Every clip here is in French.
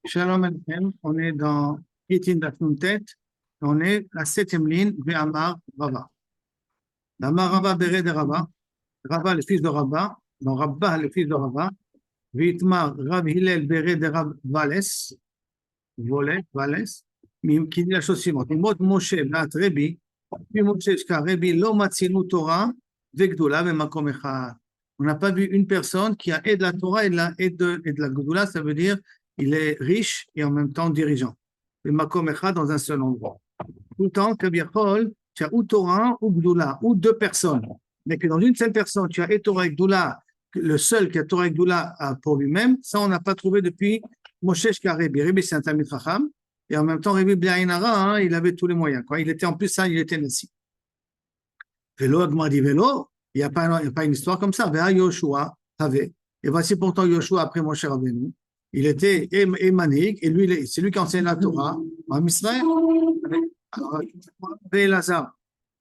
Shalom Aleichem, on est dans Itin Datnuntet, on est la septième ligne, Ve'amar Rava. Amar Rava Bere de Rava, Rava le fils de Rava, donc Rabba le fils de Rava, Vitmar Rav Hillel Bere de Rav Vales, qui dit la chose suivante, Mot Moshe Vat Rebi, puis Moshe jusqu'à Rebi, Lo Matzinu Torah, Vegdoula Vemakom Echad. On n'a pas vu une personne qui a aidé la Torah et de la Gdoula, ça veut dire il est riche et en même temps dirigeant. Le Makom Echad dans un seul endroit. Tout le temps, Kabiachol, tu as ou Torah ou Gdoula, ou deux personnes. Mais que dans une seule personne, tu as et Torah et Gdoula, le seul qui a Torah et Gdoula pour lui-même, ça on n'a pas trouvé depuis Moshe Shkarebi. Rebi, c'est un Talmid Chacham. Et en même temps, Rebi Blainara, il avait tous les moyens. Quoi. Il était en plus ça, il était Nessi. Vélo, Agmar dit Vélo, il n'y a pas une histoire comme ça. Véa Yoshua avait. Et voici pourtant Yoshua après Moshe Rabbeinu. Il était Manig, et lui, c'est lui qui enseigne la Torah en Israël. Et Lazare.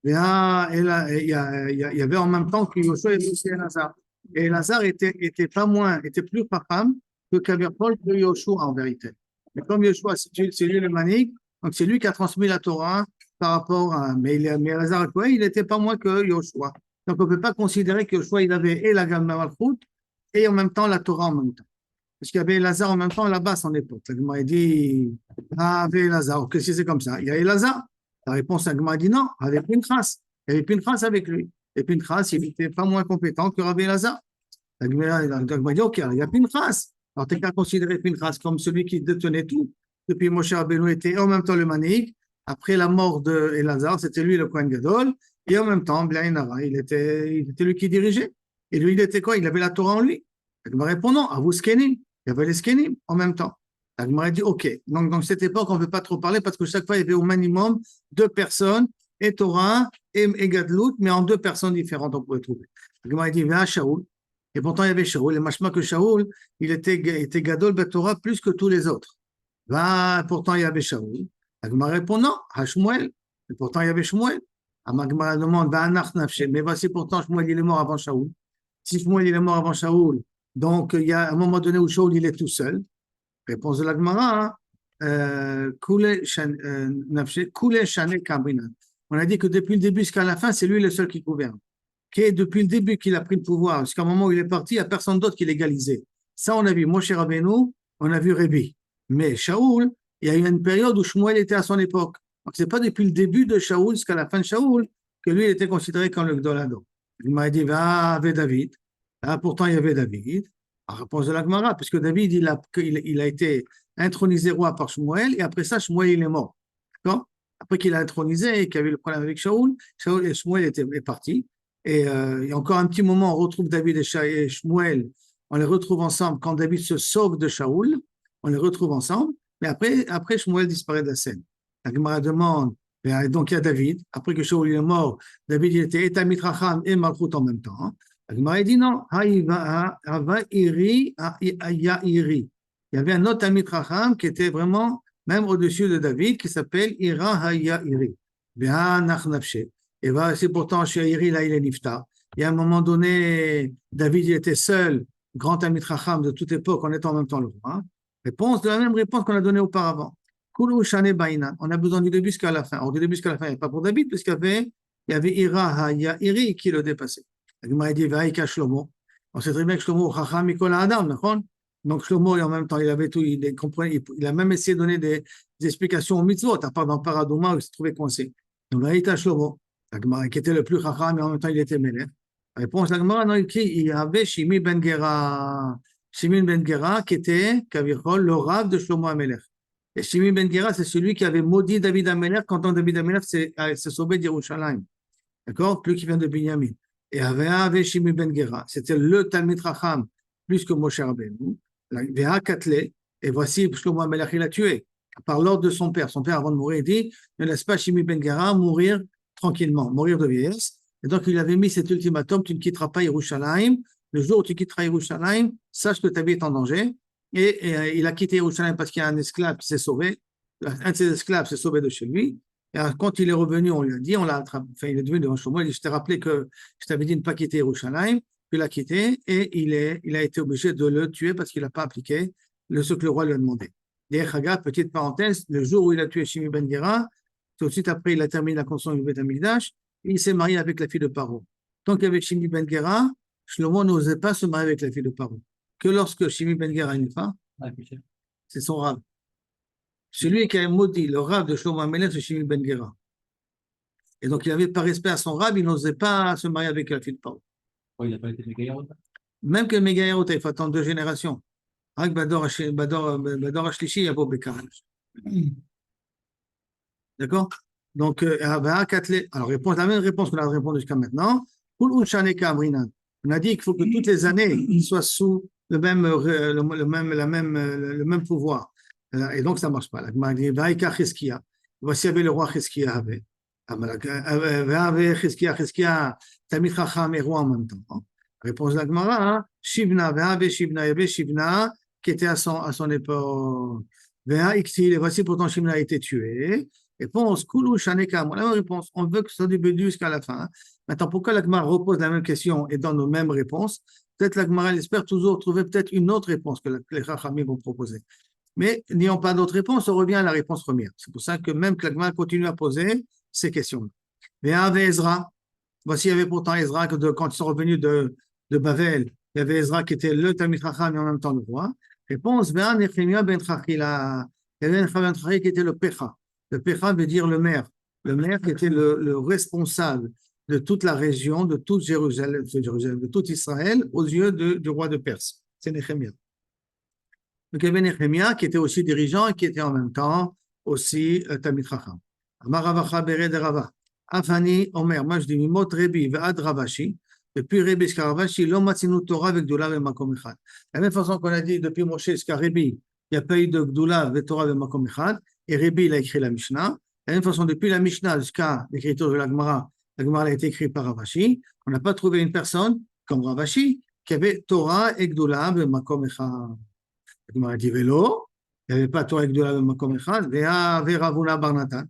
Il y avait en même temps que Yoshua et aussi Lazare. Et Lazare était plus femme que Kavirpol que Yoshua en vérité. Mais comme Yoshua, c'est lui le Manig, donc c'est lui qui a transmis la Torah par rapport à. Mais Lazare, il n'était pas moins que Yoshua. Donc on ne peut pas considérer que Yoshua, il avait et la Gamme Malchut et en même temps la Torah en même temps. Parce qu'il y avait Lazare en même temps là-bas à son époque. La Gemara dit, avait Lazare. Qu'est-ce que c'est comme ça? Il y avait Lazare. La réponse, la Gemara dit non, avec Pinchas. Il y avait Pinchas avec lui. Et Pinchas, il n'était pas moins compétent que Rabbi Lazare. La Gemara dit, ok, il y a Pinchas. Alors, tu n'as qu'à considérer Pinchas comme celui qui détenait tout. Depuis Moshe Rabbeinu était en même temps le Manik. Après la mort de Lazare, c'était lui le Kohen Gadol. Et en même temps, Blainara, il était lui qui dirigeait. Et lui, il était quoi? Il avait la Torah en lui. La Gemara répond non, à vous Skenim. Il y avait les Skenim en même temps. La Gemara dit ok. Donc, dans cette époque, on ne peut pas trop parler parce que chaque fois, il y avait au minimum deux personnes, et Torah et Gadlut, mais en deux personnes différentes, on pouvait trouver. La Gemara dit va à Shaoul. Et pourtant, il y avait Shaoul. Et machma que Shaoul, il était Gadol Torah plus que tous les autres. Pourtant, il y avait Shaoul. La Gemara répond non, à Shmuel. Et pourtant, il y avait Shmuel. La Gemara demande mais voici pourtant, Shmuel, il est mort avant Shaoul. Si Shmuel, il est mort avant Shaoul, donc il y a un moment donné où Shaoul, il est tout seul. Réponse de la Gemara, on a dit que depuis le début jusqu'à la fin, c'est lui le seul qui gouverne. Depuis le début qu'il a pris le pouvoir, jusqu'à un moment où il est parti, il n'y a personne d'autre qui l'égalisait. Ça, on a vu Moshe Rabbeinu, on a vu Rebi. Mais Shaoul, il y a eu une période où Shmuel était à son époque. Donc, ce n'est pas depuis le début de Shaoul jusqu'à la fin de Shaoul que lui, il était considéré comme le Gdolado. Il m'a dit, va avec David. Ah, pourtant, il y avait David. En réponse de la Gemara, puisque David, il a été intronisé roi par Shmuel, et après ça, Shmuel, il est mort. D'accord? Après qu'il a intronisé et qu'il y avait le problème avec Shaoul, Shmuel est parti. Et il y a encore un petit moment, on retrouve David et Shmuel, on les retrouve ensemble. Quand David se sauve de Shaoul, on les retrouve ensemble. Mais après Shmuel disparaît de la scène. La Gemara demande, donc il y a David, après que Shaoul est mort, David il était Etamit Racham et Malchut en même temps. Hein. La Gemara dit non, il y avait un autre Amit Racham qui était vraiment même au-dessus de David qui s'appelle Ira Hayyairi. Et c'est pourtant chez Iri, là il est Nifta. Il y a un moment donné, David il était seul, grand Amit Racham de toute époque, en étant en même temps le roi. Réponse de la même réponse qu'on a donnée auparavant. On a besoin du début jusqu'à la fin. Alors du début jusqu'à la fin, il n'y a pas pour David, puisqu'il y avait Ira Hayyairi qui le dépassait. La Gemara dit Vaïka Shlomo. On sait très bien que Shlomo, Chacham Mikola Adam, d'accord? Donc Shlomo, en même temps, il avait tout, il a même essayé de donner des explications aux mitzvot, à part dans Paradouma où il se trouvait coincé. Donc Vaïka Shlomo, la Gemara qui était le plus Chacham, mais en même temps, il était Melech. La réponse de la Gemara, non, il y avait Shimi Ben Gera, qui était, Kavichol, le Rav de Shlomo Amelech. Et Shimi Ben Gera, c'est celui qui avait maudit David Amelech quand David Amelech s'est sauvé d'Yerushalayim. D'accord? Lui qui vient de Binyamin. Et avait Shimi Ben Gera, c'était le Talmid Racham, plus que Moshe Rabbeinu. Et voici, Shlomo HaMelech, il l'a tué, par l'ordre de son père. Son père, avant de mourir, il dit, ne laisse pas Shimi Ben Gera mourir tranquillement, mourir de vieillesse. Et donc, il avait mis cet ultimatum, tu ne quitteras pas Yerushalayim. Le jour où tu quitteras Yerushalayim, sache que ta vie est en danger. Et il a quitté Yerushalayim parce qu'il y a un esclave qui s'est sauvé. Un de ses esclaves s'est sauvé de chez lui. Et quand il est revenu, on lui a dit, il est devenu devant Shlomo, il dit, je t'ai rappelé que je t'avais dit de ne pas quitter Yerushalayim, il l'a quitté et il a été obligé de le tuer parce qu'il n'a pas appliqué ce que le roi lui a demandé. Derech Hagav, petite parenthèse, le jour où il a tué Shimi Ben Gera, tout de suite après, il a terminé la construction du Beth Amikdash, et il s'est marié avec la fille de Paro. Donc, avec Shimi Ben Gera, Shlomo n'osait pas se marier avec la fille de Paro. Que lorsque Shimi Ben Gera a une femme, c'est son rab. Celui qui a maudit le rab de Shlomo Amelech, c'est Shimi Ben Gera. Et donc, il n'avait pas respect à son rab, il n'osait pas se marier avec la fille de Paro. Oh, il n'a pas été Megaïrot. Même que Megaïrot, il faut attendre 2 générations. רק בדור השלישי יבוא בקהל. D'accord? Donc, alors, réponse, la même réponse qu'on a répondu jusqu'à maintenant. On a dit qu'il faut que toutes les années soient sous le même pouvoir. Et donc, ça ne marche pas. Voici avec le roi Chizkia. Chizkia, Tamid Chacham et roi en même temps. Réponse de la Gemara, Shivna, Shivna, Yabe Shivna, qui était à son époque. Et voici pourtant Shimna a été tué. Réponse, Koulou Shanekam. La même réponse, on veut que ce soit du début jusqu'à la fin. Maintenant, pourquoi la Gemara repose la même question et donne nos mêmes réponses? Peut-être la Gemara espère toujours trouver peut-être une autre réponse que les Chachamim vont proposer. Mais n'ayant pas d'autre réponse, on revient à la réponse première. C'est pour ça que même que la Gemara continue à poser ces questions. Mais avec Ezra, voici, il y avait pourtant Ezra, quand ils sont revenus de Bavel, il y avait Ezra qui était le Talmid Chacham et en même temps le roi. Réponse, il y avait Nechemia ben Chachila, il y avait Nechemia ben Chachila qui était le Pecha. Le Pecha veut dire le maire. Le maire qui était le responsable de toute la région, de toute Jérusalem, de tout Israël, aux yeux du roi de Perse. C'est Nechemia. Donc il y avait Nechemia qui était aussi dirigeant et qui était en même temps aussi Talmid Chacham. Amar Ravacha Bered Rava. Afani Omer, moi je dis Mimot Rebi Ve'ad Ravashi. Depuis Rebi jusqu'à Ravashi, l'homme a tenu Torah avec Gdoula et Makom Echad. La même façon qu'on a dit depuis Moshe jusqu'à Rebi, il n'y a pas eu de Gdoula et Torah et Makom Echad. Et Rebi, il a écrit la Mishnah. De la même façon, depuis la Mishnah jusqu'à l'écriture de la Gemara a été écrite par Ravashi. On n'a pas trouvé une personne comme Ravashi qui avait Torah et Gdoula et Makom Echad. La Gemara dit Vélo, il n'y avait pas Torah et Gdoula et Makom Echad. Vea Ravuna Bar Natan.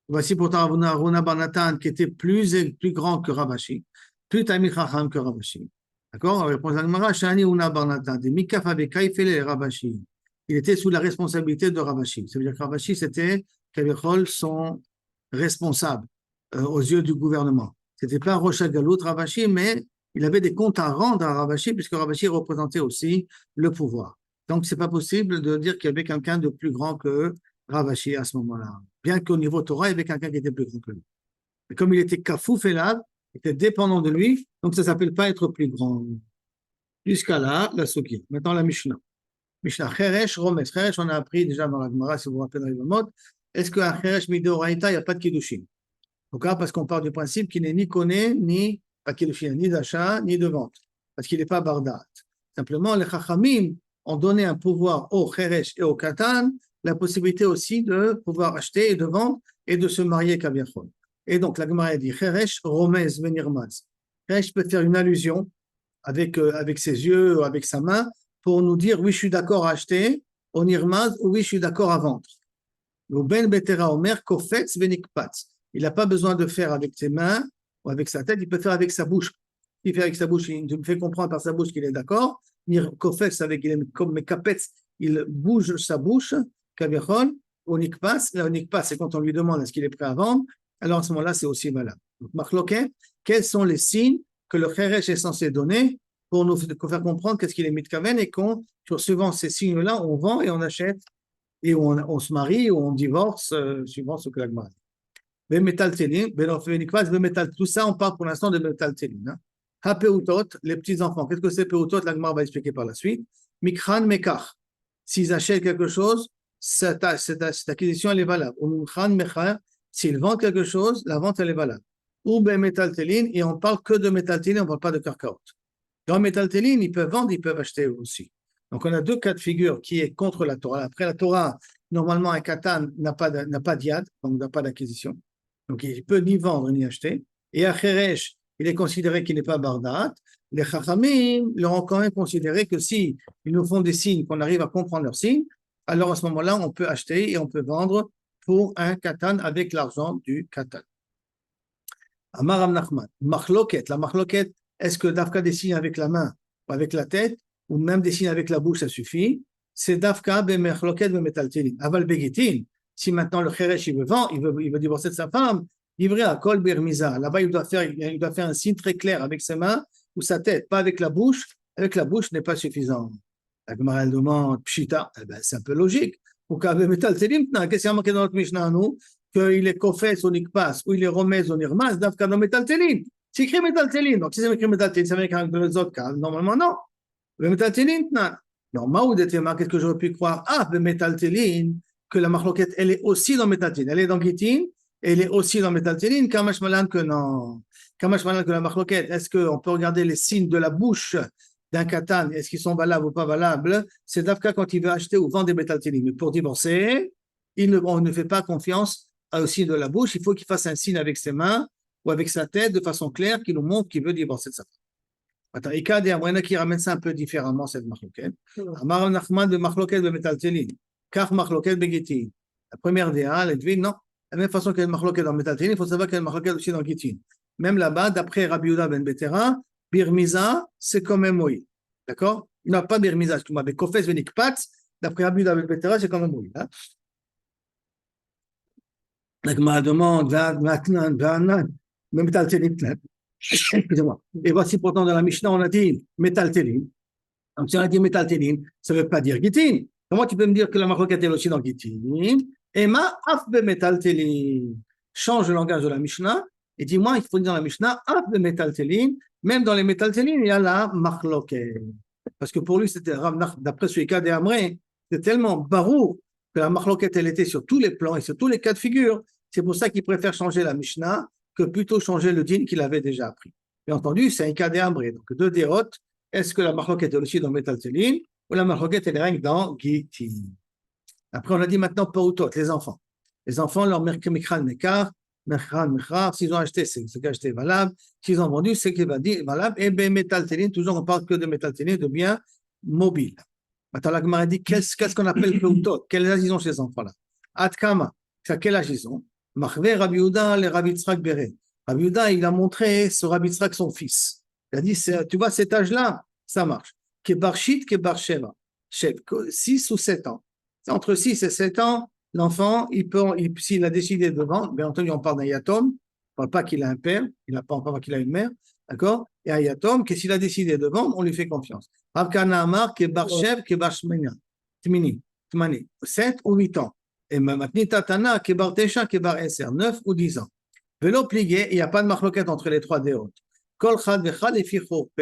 Voici pourtant Ravuna Bar Natan qui était plus grand que Ravashi. Plus Talmid Chacham que Ravashi. D'accord? Réponse à la Gemara, Shani Una Bar Natan, de Mikaf Abekaïfele Ravashi. Il était sous la responsabilité de Ravashi. Ça veut dire que Ravashi, c'était Kavechol, son responsable aux yeux du gouvernement. C'était pas Rosh Hagalout Ravashi, mais il avait des comptes à rendre à Ravashi, puisque Ravashi représentait aussi le pouvoir. Donc, c'est pas possible de dire qu'il y avait quelqu'un de plus grand que Ravashi à ce moment-là. Bien qu'au niveau Torah, il y avait quelqu'un qui était plus grand que lui. Mais comme il était kafouf elad, il était dépendant de lui, donc ça ne s'appelle pas être plus grand. Jusqu'à là, la Souki. Maintenant, la Mishnah. Mishnah, Cheresh, Romes. Cheresh, on a appris déjà dans la Gemara, si vous vous rappelez dans les modes. Est-ce qu'à Cheresh Midoraïta, il n'y a pas de Kiddushin? Pourquoi? Parce qu'on part du principe qu'il n'est ni Koné, ni pas Kiddushin, ni d'achat, ni de vente. Parce qu'il n'est pas Bardat. Simplement, les Chachamim ont donné un pouvoir au Cheresh et au Katan, la possibilité aussi de pouvoir acheter et de vendre et de se marier Kaviachon. Et donc, la Gemara dit Cheresh, Romes, Venirmaz. Cheresh peut faire une allusion avec ses yeux, avec sa main, pour nous dire oui, je suis d'accord à acheter, on irmaz, ou oui, je suis d'accord à vendre. Le ben betera omer kofetz venikpatz. Il n'a pas besoin de faire avec ses mains ou avec sa tête, il peut faire avec sa bouche. Il fait avec sa bouche, il me fait comprendre par sa bouche qu'il est d'accord. Kofetz avec comme mekapetz, il bouge sa bouche, kaviachon, onikpatz. La onikpatz, c'est quand on lui demande est-ce qu'il est prêt à vendre. Alors à ce moment-là, c'est aussi valable. Donc, marloquet, quels sont les signes que le cheresh est censé donner pour nous faire comprendre qu'est-ce qu'il est mitkaven et qu'on, suivant ces signes-là, on vend et on achète et on se marie ou on divorce suivant ce que la Gemara dit. Tout ça, on parle pour l'instant de metal télin. Ha-peutot, les petits-enfants. Qu'est-ce que c'est peutot? La Gemara va expliquer par la suite. Mikran mekach. S'ils achètent quelque chose, cette acquisition, elle est valable. Ou mikran mechar. S'ils vendent quelque chose, la vente, elle est valable. Ou ben metal télin, et on parle que de metal télin, on ne parle pas de karkaot. Dans Metal Telin, ils peuvent vendre, ils peuvent acheter aussi. Donc, on a 2 cas de figure qui est contre la Torah. Après, la Torah, normalement, un katan n'a pas d'yad, donc n'a pas d'acquisition. Donc, il ne peut ni vendre ni acheter. Et à Cheresh, il est considéré qu'il n'est pas bardat. Les Chachamim l'ont quand même considéré que si ils nous font des signes, qu'on arrive à comprendre leurs signes, alors à ce moment-là, on peut acheter et on peut vendre pour un katan avec l'argent du katan. Amaram Nachman, Machloket, la Machloket, est-ce que Dafka des signes avec la main ou avec la tête, ou même des signes avec la bouche, ça suffit? c'est Dafka Bemechloket Bemetaltelin. Aval Begitin, si maintenant le Cheresh il veut vendre, il veut divorcer de sa femme, livré à Kol Birmiza. Là-bas, il doit faire un signe très clair avec ses mains ou sa tête, pas avec la bouche. Avec la bouche n'est pas suffisant. La Gemara demande Pshita, eh ben, c'est un peu logique. Ou Bemetaltelin, qu'est-ce qu'il y a marqué dans notre Mishnah, nous? Qu'il est Kofes ou Nikpas, ou il est Romez ou Nirmas, Dafka Bemetaltelin. C'est écrit Metaltelin. Donc, si c'est écrit Metaltelin, ça veut dire qu'avec les autres cas, normalement, non. Le Metaltelin, non. Non, Maoudetema, qu'est-ce que j'aurais pu croire? Ah, le Metaltelin, que la Machloket, elle est aussi dans Metaltelin. Elle est dans Gitin, elle est aussi dans Metaltelin. Kamash Malan que non. Kamash Malan que la Machloket, est-ce qu'on peut regarder les signes de la bouche d'un katan, est-ce qu'ils sont valables ou pas valables? C'est Dafka quand il veut acheter ou vendre des Metaltelin. Mais pour divorcer, on ne fait pas confiance au signe de la bouche. Il faut qu'il fasse un signe avec ses mains ou avec sa tête de façon claire qui nous montre qu'il veut divorcer de sa femme. Attends, Ikad et Amrena qui ramène ça un peu différemment, cette machloket. Amar Nachman de machloket de metaltelin, car machloket begitin. La première déa, elle dit non, de la même façon qu'il y a une machloket dans metaltelin, il faut savoir qu'il y a une machloket aussi dans gitin. Même là-bas, d'après Rabbi Yehuda ben Betera, birmiza, c'est comme un moï. D'accord? Non, pas birmiza, excuse-moi, mais kofes venikpat, d'après Rabbi Yehuda ben Betera, c'est comme un moï. La Gemara demande, même metaltelin. Excusez-moi. Et voici pourtant dans la Mishnah, on a dit Metaltelin. Donc si on a dit Metaltelin, ça ne veut pas dire Gitin. Comment tu peux me dire que la Machloket est aussi dans Gitin? Et ma afbe Metaltelin. Change le langage de la Mishnah et dis-moi, il faut dire dans la Mishnah, afbe Metaltelin, même dans les Metaltelin, il y a la Machloket. Parce que pour lui, c'était, d'après ce cas d'Amré, c'était tellement barou que la Machloket, elle était sur tous les plans et sur tous les cas de figure. C'est pour ça qu'il préfère changer la Mishnah que plutôt changer le din qu'il avait déjà appris. Bien entendu, c'est un cas d'Amré. Donc, deux dérotes. Est-ce que la Machloket est aussi dans Metaltelin ou la Machloket est rien que dans Gitin? Après, on a dit maintenant Pautot, les enfants. Les enfants, leur Mikran Mekar, Mekran Mekar, s'ils ont acheté, c'est ce acheté valable. S'ils ont vendu, c'est qui va dire valable. Et bien, Metaltelin, toujours on parle que de Metaltelin, de biens mobiles. Maintenant, la Gemara dit qu'est-ce qu'on appelle Pautot? Quel âge ils ont ces enfants-là? Atkama, à quel âge ils ont? Machvé Rabbi Yehuda, le Rabbi Yitzhak Beret. Rabbi Yehuda, il a montré ce Rabbi Yitzhak, son fils. Il a dit, tu vois, cet âge-là, ça marche. Kebarshit, Kebarsheva. 6 ou 7 ans. Entre 6 et 7 ans, l'enfant, s'il a décidé de vendre, bien entendu, on parle d'un yatom, on ne parle pas qu'il a un père, il n'a pas encore qu'il a une mère, d'accord? Et un yatom, que s'il a décidé de vendre, on lui fait confiance. Rabkana Amar, Kebarshev, Kebarshmena. Tmini, 7 ou 8 ans. Et maintenant, Tatana, Kebar Tesha, Kebar Eser, 9 ou 10 ans. Velo plié, il n'y a pas de machloket entre les trois déotes. Kol chad vechad et fichorpe.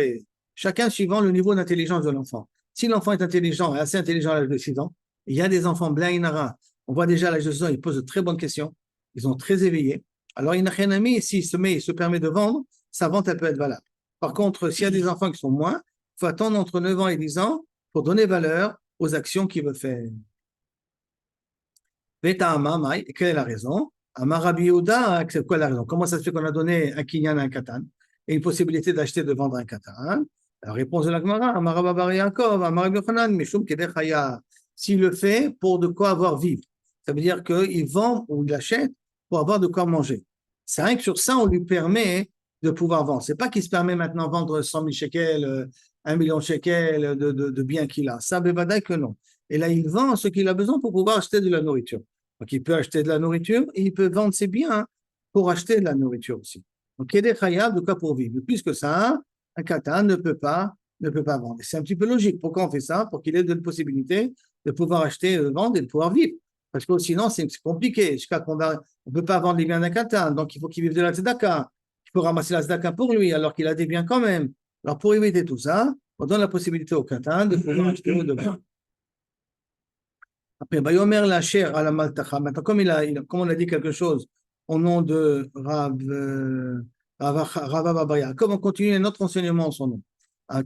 Chacun suivant le niveau d'intelligence de l'enfant. Si l'enfant est intelligent et assez intelligent à l'âge de 6 ans, il y a des enfants blainara. On voit déjà à l'âge de 6 ans, ils posent de très bonnes questions. Ils sont très éveillés. Alors, il n'a rien à mis, s'il se permet de vendre, sa vente, elle peut être valable. Par contre, s'il y a des enfants qui sont moins, il faut attendre entre 9 ans et 10 ans pour donner valeur aux actions qu'il veut faire. Et quelle est la raison? Amar Rabbi Yehuda, c'est quoi la raison? Comment ça se fait qu'on a donné un kinyan à un katan et une possibilité d'acheter, de vendre un katan? La réponse de la Gemara, Amar Rabba Bar Yaakov, Amar Rabbi Yochanan, Mishum Kedech Haya. S'il le fait pour de quoi avoir vivre, ça veut dire qu'il vend ou il achète pour avoir de quoi manger. C'est rien que sur ça, on lui permet de pouvoir vendre. C'est pas qu'il se permet maintenant de vendre 100 000 shekels, 1 million de shekels de biens qu'il a. Ça, bevadaï que non. Et là, il vend ce qu'il a besoin pour pouvoir acheter de la nourriture. Donc, il peut acheter de la nourriture et il peut vendre ses biens pour acheter de la nourriture aussi. Donc, il y a des khayab de quoi pour vivre. Plus que ça, un katan ne peut pas vendre. C'est un petit peu logique. Pourquoi on fait ça? Pour qu'il ait de la possibilité de pouvoir acheter, vendre et de pouvoir vivre. Parce que sinon, c'est compliqué. On ne peut pas vendre les biens d'un katan. Donc, il faut qu'il vive de la tzedaka. Il faut ramasser la tzedaka pour lui, alors qu'il a des biens quand même. Alors, pour éviter tout ça, on donne la possibilité au katan de pouvoir acheter ou de vendre. Après, Bayomer la chair à la maltacha. Maintenant, comme on a dit quelque chose au nom de Rav Abaya, comme on continue notre enseignement en son nom,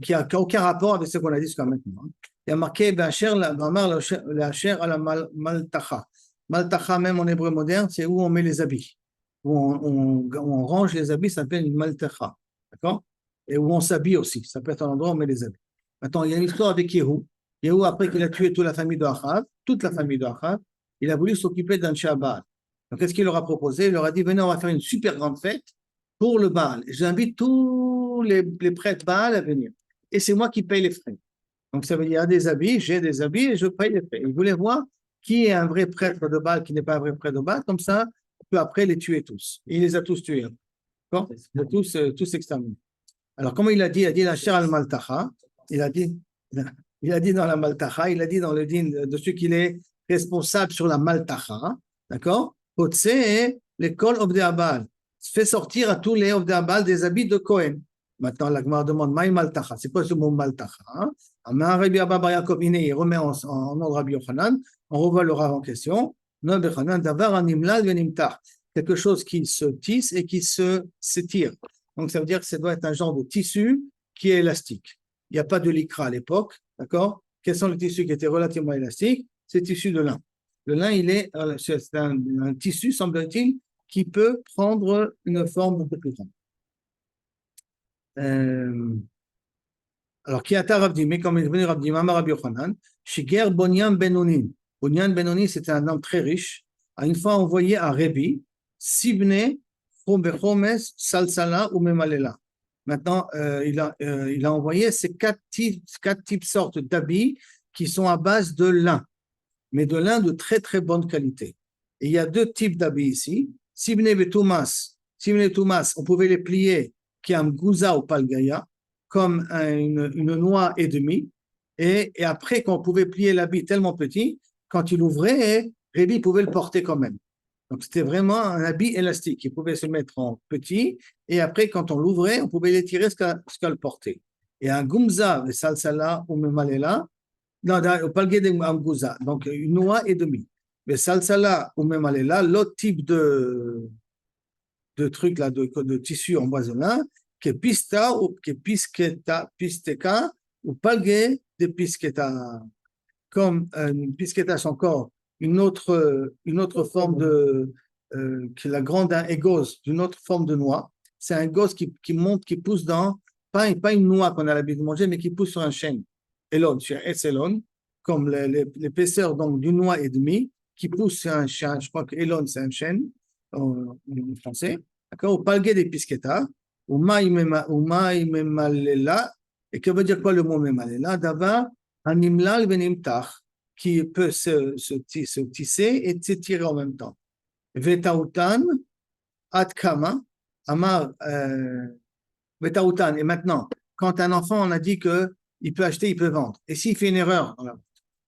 qui n'a aucun rapport avec ce qu'on a dit jusqu'à maintenant. Il y a marqué la chair à la maltacha. Maltacha, même en hébreu moderne, c'est où on met les habits. Où on range les habits, ça s'appelle une maltacha. D'accord? Et où on s'habille aussi. Ça peut être un endroit où on met les habits. Maintenant, il y a une histoire avec Yehou. Yehou, après qu'il a tué toute la famille de Achav, il a voulu s'occuper d'un Shabbat. Donc, qu'est-ce qu'il leur a proposé? Il leur a dit, venez, on va faire une super grande fête pour le Baal. J'invite tous les prêtres Baal à venir. Et c'est moi qui paye les frais. Donc ça veut dire, il y a des habits, j'ai des habits et je paye les frais. Il voulait voir qui est un vrai prêtre de Baal, qui n'est pas un vrai prêtre de Baal, comme ça, on peut après les tuer tous. Et il les a tous tués. D'accord? Il a tous exterminés. Alors, comment il a dit? Il a dit la chair al-Maltacha. Il a dit, il a dit dans la Maltacha, il a dit dans le din de ceux qu'il est responsable sur la Maltacha. D'accord? Otse, l'école Obdé Abal. Fait sortir à tous les Obdé Abal des habits de Cohen. Maintenant, la Gemara demande, Maï Maltacha. C'est quoi ce mot Maltacha? Amar Rabbi Abba Bar Yaakov, il remet en nom de Rabbi Yochanan. On revoit le Rav en question. Quelque chose qui se tisse et qui s'étire. Donc, ça veut dire que ça doit être un genre de tissu qui est élastique. Il n'y a pas de lycra à l'époque, d'accord? Quels sont les tissus qui étaient relativement élastiques? C'est le tissu de lin. Le lin, c'est un tissu, semble-t-il, qui peut prendre une forme un peu plus grande. Alors, qui a Ravdi, mais comme il est venu Ravdi, Mama Rabbi Yochanan, Shiger Bonyan Benoni. Bonyan Benoni, c'était un homme très riche, a une fois envoyé à Rébi, Sibne, Chomes, Salsala ou Memalela. Maintenant, il a envoyé ces quatre types sortes d'habits qui sont à base de lin, mais de lin de très très bonne qualité. Et il y a deux types d'habits ici. Sibne Betumas, on pouvait les plier, qui est un gouza ou palgaya, comme une noix et demie. Et après, quand on pouvait plier l'habit tellement petit, quand il ouvrait, Rébi pouvait le porter quand même. Donc, c'était vraiment un habit élastique. Il pouvait se mettre en petit, et après, quand on l'ouvrait, on pouvait l'étirer jusqu'à le porter. Et un gumza, le salsala ou le malela, non, au palgué de gumza, donc une noix et demie. Le salsala ou le malela, l'autre type de truc là, de tissu en bois de lin, qui est pista ou qui est pisteka ou palgué de pisketa. Comme pisketa, c'est encore une autre forme qui est la grande égose, d'une autre forme de noix. C'est un gos qui monte, qui pousse dans, pas une noix qu'on a l'habitude de manger, mais qui pousse sur un chêne. Elon, sur Elon, comme l'épaisseur donc d'une noix et demie, qui pousse sur un chêne. Je crois que Elon, c'est un chêne en français. D'accord? Au palgué des pisquetas, ou maïmemalela. Et que veut dire quoi le mot memalela? D'abord, animlal venimtach, qui peut se tisser et s'étirer en même temps. Vetautan, atkama, amar, vetautan. Et maintenant, quand un enfant, on a dit qu'il peut acheter, il peut vendre. Et s'il fait une erreur,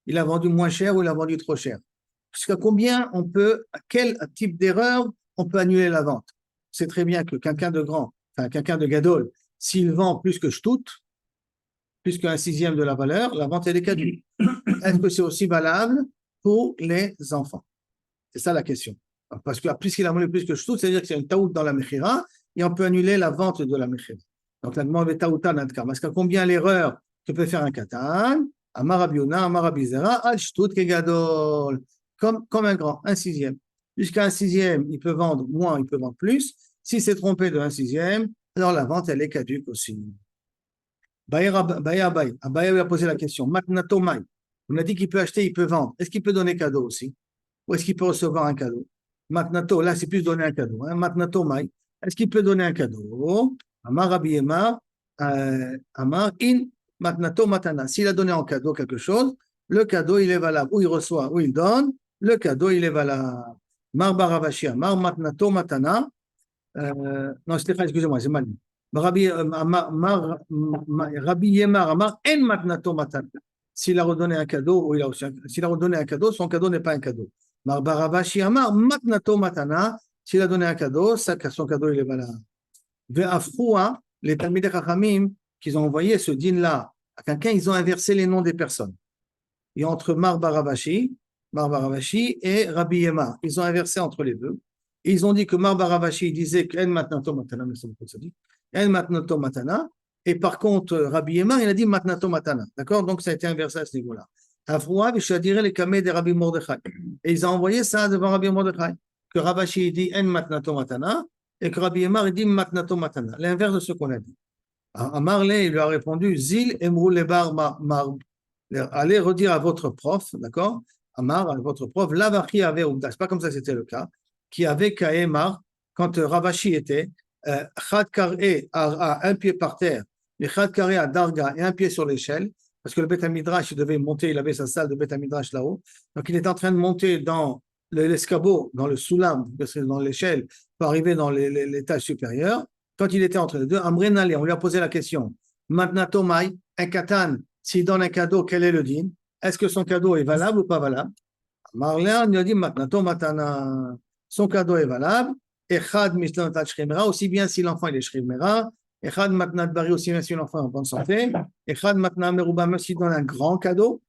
il a vendu moins cher ou il a vendu trop cher. Jusqu'à combien à quel type d'erreur on peut annuler la vente? C'est très bien que quelqu'un de grand, enfin quelqu'un de gadol, s'il vend plus que shtout, plus qu'un sixième de la valeur, la vente est caduque. Est-ce que c'est aussi valable pour les enfants? C'est ça la question. Parce que puisqu'il a vendu plus que shtout, c'est-à-dire qu'il y a une taout dans la mechira et on peut annuler la vente de la mechira. Donc la demande est taoutan adkar. Parce qu'à combien l'erreur que peut faire un katan? Amar Rabiona, Amar Rabizera, al shtout kegadol. Comme un grand, un sixième. Jusqu'à un sixième, il peut vendre moins, il peut vendre plus. S'il s'est trompé de un sixième, alors la vente, elle est caduque aussi. Abaye lui a posé la question. Matnato Mai. On a dit qu'il peut acheter, il peut vendre. Est-ce qu'il peut donner cadeau aussi? Ou est-ce qu'il peut recevoir un cadeau? Matnato, là, c'est plus donner un cadeau. Hein? Matnato Mai. Est-ce qu'il peut donner un cadeau? Amar Rabbi Yemar, Amar in Matnato Matana. S'il a donné en cadeau quelque chose, le cadeau, il est valable. Ou il reçoit, ou il donne, le cadeau, il est valable. Mar Baravashi, Amar Matnato Matana. Non, Stéphane, excusez-moi, c'est mal. Rabbi Yemar Amar en matnato matana. S'il a redonné un cadeau, s'il a redonné un cadeau, son cadeau n'est pas un cadeau. Mar Baravashi Amar matnato matana. S'il a donné un cadeau, son cadeau il est valable. Ve'afroua, les Talmidei Chachamim qu'ils ont envoyé ce din-là à quelqu'un, ils ont inversé les noms des personnes. Et entre Mar Baravashi et Rabbi Yemar, ils ont inversé entre les deux. Et ils ont dit que Mar Baravashi disait que En matnato matana, mais ça veut dire En matnato matana, et par contre Rabbi Yemar il a dit matnato matana, d'accord? Donc ça a été inversé à ce niveau-là. Avroua v'shadire les kameh de Rabbi Mordechai, et ils ont envoyé ça devant Rabbi Mordechai, que Ravashi dit En matnato matana et que Rabbi Yemar il dit matnato matana, l'inverse de ce qu'on a dit. Amarle il lui a répondu Zil emrou lebar mar, allez redire à votre prof, d'accord? Amar, à votre prof, l'avachi avait Oumda, c'est pas comme ça c'était le cas, qui avait Kaemar, quand Ravashi était Chad Karé à un pied par terre, et Chad Karé à Darga et un pied sur l'échelle, parce que le Beth Midrash, il devait monter, il avait sa salle de Beth Midrash là-haut. Donc, il était en train de monter dans l'escabeau, dans le soulam, dans l'échelle, pour arriver dans l'étage supérieur. Quand il était entre les deux, Amren Ali, on lui a posé la question. Maintenant, Tomai, un katan, s'il donne un cadeau, quel est le din? Est-ce que son cadeau est valable ou pas valable? Marlène lui a dit maintenant, matana, son cadeau est valable. Echad mishnat shrimera, aussi bien si l'enfant il est shrimera. Echad matnat bari, aussi bien si l'enfant est en bonne santé. Echad matna meruba, même s'il donne un grand cadeau.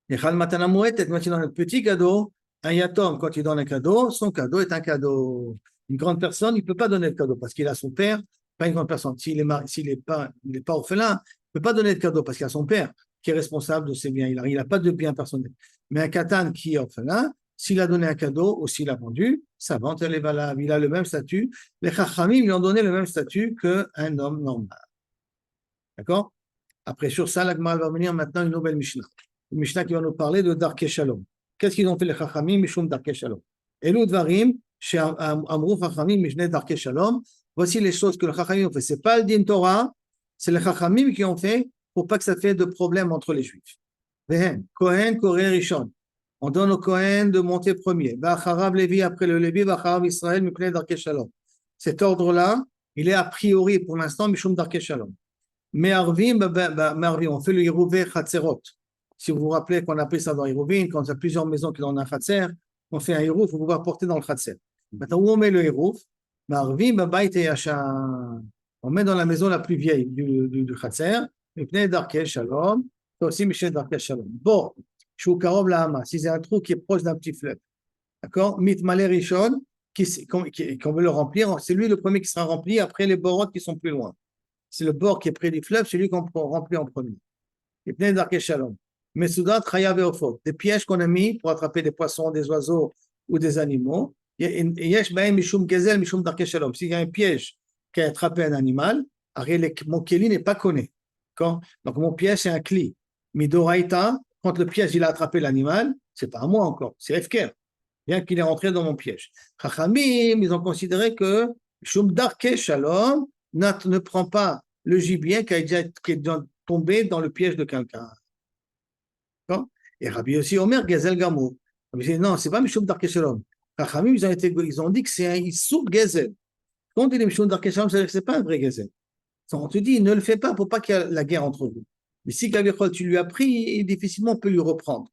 Echad matana mouetet, même s'il donne un petit cadeau. Un yatom, quand il donne un cadeau, son cadeau est un cadeau. Une grande personne, il ne peut pas donner de cadeau parce qu'il a son père, pas une grande personne. S'il n'est pas orphelin, il ne peut pas donner de cadeau parce qu'il a son père qui est responsable de ses biens. Il n'a pas de biens personnels. Mais un katan qui est orphelin, s'il a donné un cadeau ou s'il a vendu, sa vente elle est valable. Il a le même statut. Les chachamim lui ont donné le même statut qu'un homme normal. D'accord? Après, sur ça, la Gemara va venir maintenant une nouvelle Mishnah. Une Mishnah qui va nous parler de Darkei Shalom. Qu'est-ce qu'ils ont fait les chachamim, Mishum Darkei Shalom? Elou Dvarim, chez Amrou Chachamim, Mishneh Darkei Shalom. Voici les choses que les chachamim ont fait. Ce n'est pas le din Torah, c'est les chachamim qui ont fait pour pas que ça fait de problème entre les juifs. Kohen, Koré, Rishon. On donne au Kohen de monter premier. Vacharav Lévi, après le Lévi, Vacharav Israël, Mipnei Darkei Shalom. Cet ordre-là, il est a priori pour l'instant Mishum Darkei Shalom. Mais Arvim, on fait le Yerouvé Chatzerot. Si vous vous rappelez qu'on a pris ça dans Yerouvin, quand il y a plusieurs maisons qui ont un Chatzer, on fait un Yerouf, on va porter dans le Chatzer. Maintenant, où on met le Yerouf? Arvim, on met dans la maison la plus vieille du Chatzer, Mipnei Darkei Shalom. C'est aussi Michel Darkei Shalom. Bon, Shoukarov Lahama, si c'est un trou qui est proche d'un petit fleuve, d'accord? Mitmalé Rishon, qu'on veut le remplir, c'est lui le premier qui sera rempli après les borotes qui sont plus loin. C'est le bord qui est près du fleuve, c'est lui qu'on remplit en premier. Mipnei Darkei Shalom. Mesoudat Chaya Ve'ofot, des pièges qu'on a mis pour attraper des poissons, des oiseaux ou des animaux. Yesh Bahem Mishum Gezel, Mishum Darkei Shalom. S'il y a un piège qui a attrapé un animal, mon keli n'est pas connu. Donc mon piège, c'est un kli. Midoraita, quand le piège il a attrapé l'animal, c'est pas à moi encore, c'est Efker, bien qu'il est rentré dans mon piège. Chachamim, ils ont considéré que Shum Darkei Shalom ne prend pas le gibier qui est tombé dans le piège de quelqu'un. Et Rabbi aussi Omer Gezel Gamou. Non, c'est pas Mishum Darkei Shalom. Chachamim, ils ont dit que c'est un Issour Gezel. Quand il est Mishum Darkei Shalom, c'est pas un vrai Gezel. On te dit, ne le fais pas pour pas qu'il y ait la guerre entre vous. Mais si Gavichol, tu lui as pris, difficilement on peut lui reprendre.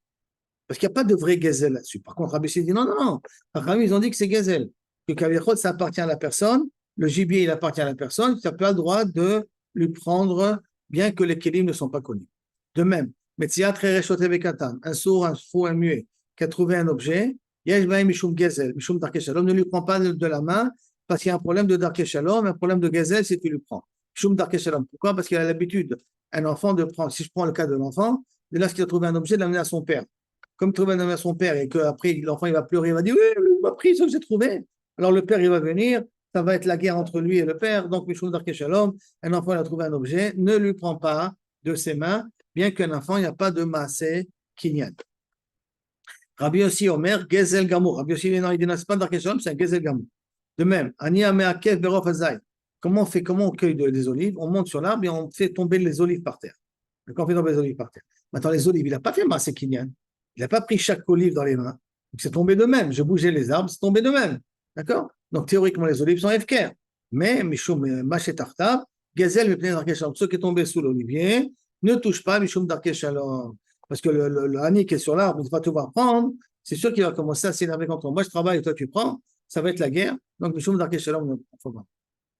Parce qu'il n'y a pas de vrai Gezel là-dessus. Par contre, Rabbi dit non, non, non. Chachamim, ils ont dit que c'est Gezel. Que Gavichol, ça appartient à la personne. Le gibier, il appartient à la personne. Tu n'as pas le droit de lui prendre, bien que les kélim ne sont pas connus. De même, un sourd, un fou, un muet, qui a trouvé un objet, ne lui prend pas de la main parce qu'il y a un problème de Darkei Shalom, un problème de Gezel si tu lui prends. Pourquoi? Parce qu'il a l'habitude, un enfant, de prendre, si je prends le cas de l'enfant, de lorsqu'il a trouvé un objet, de l'amener à son père. Comme il trouve un objet à son père et qu'après l'enfant il va pleurer, il va dire oui, il m'a pris ce que j'ai trouvé. Alors le père il va venir, ça va être la guerre entre lui et le père. Donc Mishum Darkei Shalom, un enfant il a trouvé un objet, ne lui prend pas de ses mains, bien qu'un enfant, il n'y a pas de maaseh kinyan. Rabbi Yossi Omer, Gezel Gamour. Rabbi Yossi, il dit, c'est pas Darkei Shalom, c'est un Gezel Gamour. De même, Ania Meakev Berof Azai. Comment on cueille des olives? On monte sur l'arbre et on fait tomber les olives par terre. Quand on fait tomber les olives par terre. Maintenant, les olives, il n'a pas fait maaseh kinyan. Il n'a pas pris chaque olive dans les mains. Donc, c'est tombé de même. Je bougeais les arbres, c'est tombé de même. D'accord? Donc, théoriquement, les olives sont efker. Mais, Mishum Machet Tartav, Gezel Mepnei Darkei Shalom. Ceux qui est tombé sous l'olivier, ne touche pas Mishum Darkei Shalom. Parce que le Hani qui est sur l'arbre, il va te voir prendre, c'est sûr qu'il va commencer à s'énerver contre moi. Moi, je travaille et toi, tu prends, ça va être la guerre. Donc, Mishum Darkei Shalom, il ne faut pas.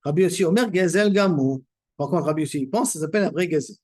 Rabbi Yossi Omer, Gezel Gamou. Par contre, Rabbi Yossi, il pense, ça s'appelle un vrai Gezel.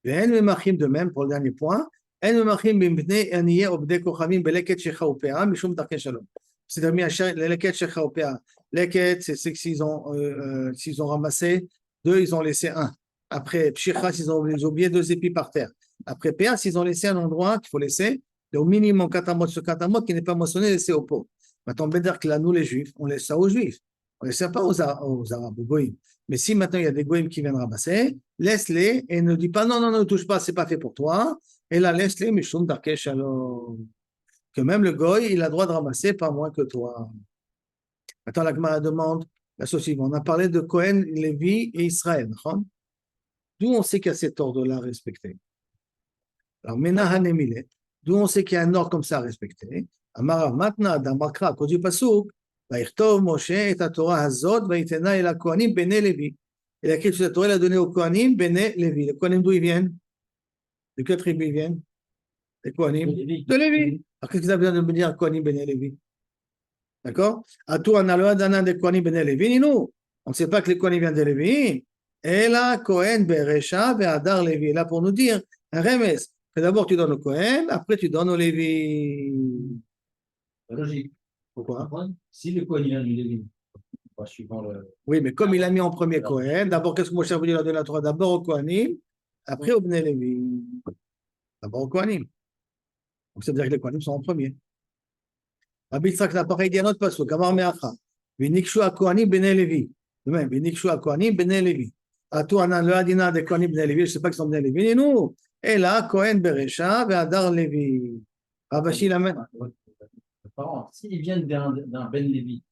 Et En Memachim de même, pour le dernier point, En Memachim Bimbnei Aniye Obde Kochavim Beleket Shecha Upea, Mishum Darkei Shalom. C'est-à-dire, Leket Shecha Upea. Leket, c'est que s'ils ont ramassé deux, ils ont laissé un. Après, Pshichas, ils ont oublié 2 épis par terre. Après, Péas, ils ont laissé un endroit qu'il faut laisser, au minimum 4 amot sur 4 amot qui n'est pas moissonné, laissé au pot. Maintenant, on peut dire que là, nous, les Juifs, on laisse ça aux Juifs. On ne laisse ça pas aux Arabes, aux Goïms. Mais si maintenant il y a des Goïms qui viennent ramasser, laisse-les et ne dis pas non, non, non, ne touche pas, c'est pas fait pour toi. Et là, laisse-les, Mishum Darkei Shalom. Que même le Goï, il a le droit de ramasser pas moins que toi. Maintenant, la Gemara demande la chose suivante. On a parlé de Cohen, Lévi et Israël. D'où on sait qu'il y a cet ordre-là respecté. Alors, Menahanemile, d'où on sait qu'il y a un ordre comme ça à respecter. Amara Matna, Damakra, à cause du Pasuk, Vaïchtov Moshe et la Torah Hazot, Vaïtena et la Kohanim, Bene Levi. Il a écrit sur la Torah, il a donné aux Kohanim, Bene Levi. Les Kohanim, d'où ils viennent? De quelle tribu ils viennent? Les Kohanim? De Lévi. Alors, qu'est-ce qu'ils ont besoin de me dire Kohanim, Bene Levi? D'accord? À tout, on a le Hadanan des Kohanim, Bene Levi, nous. On ne sait pas que les Kohanim viennent de Lévi. Et là, Kohen, Beresha, Be'adar Levi. Là, pour nous dire, un remes, que d'abord tu donnes au Kohen, après tu donnes au Lévi. Logique. Pourquoi? Si le Kohen vient du Lévi, suivant le. Oui, mais comme il a mis en premier Kohen, d'abord, qu'est-ce que Moshe veut dire de la Torah? D'abord au Kohanim, après au Bnei Lévi. D'abord au Kohanim. Donc, ça veut dire que les Kohanim sont en premier. Rabbi Yitzhak n'a pas dit un autre passage, Kamar Meacha. Vinikshu à Kohanim, Bnei Lévi. De même, Vinikshu à Kohanim, Bnei Lévi. À toi, on a le Hadina des Kohanim, Bnei Lévi, je ne sais pas qu'ils sont Bnei Lévi, et nous. Et là, Kohen, Beresha, Be'adar Lévi. Rabashi l'amène. S'ils viennent d'un Ben Lévi,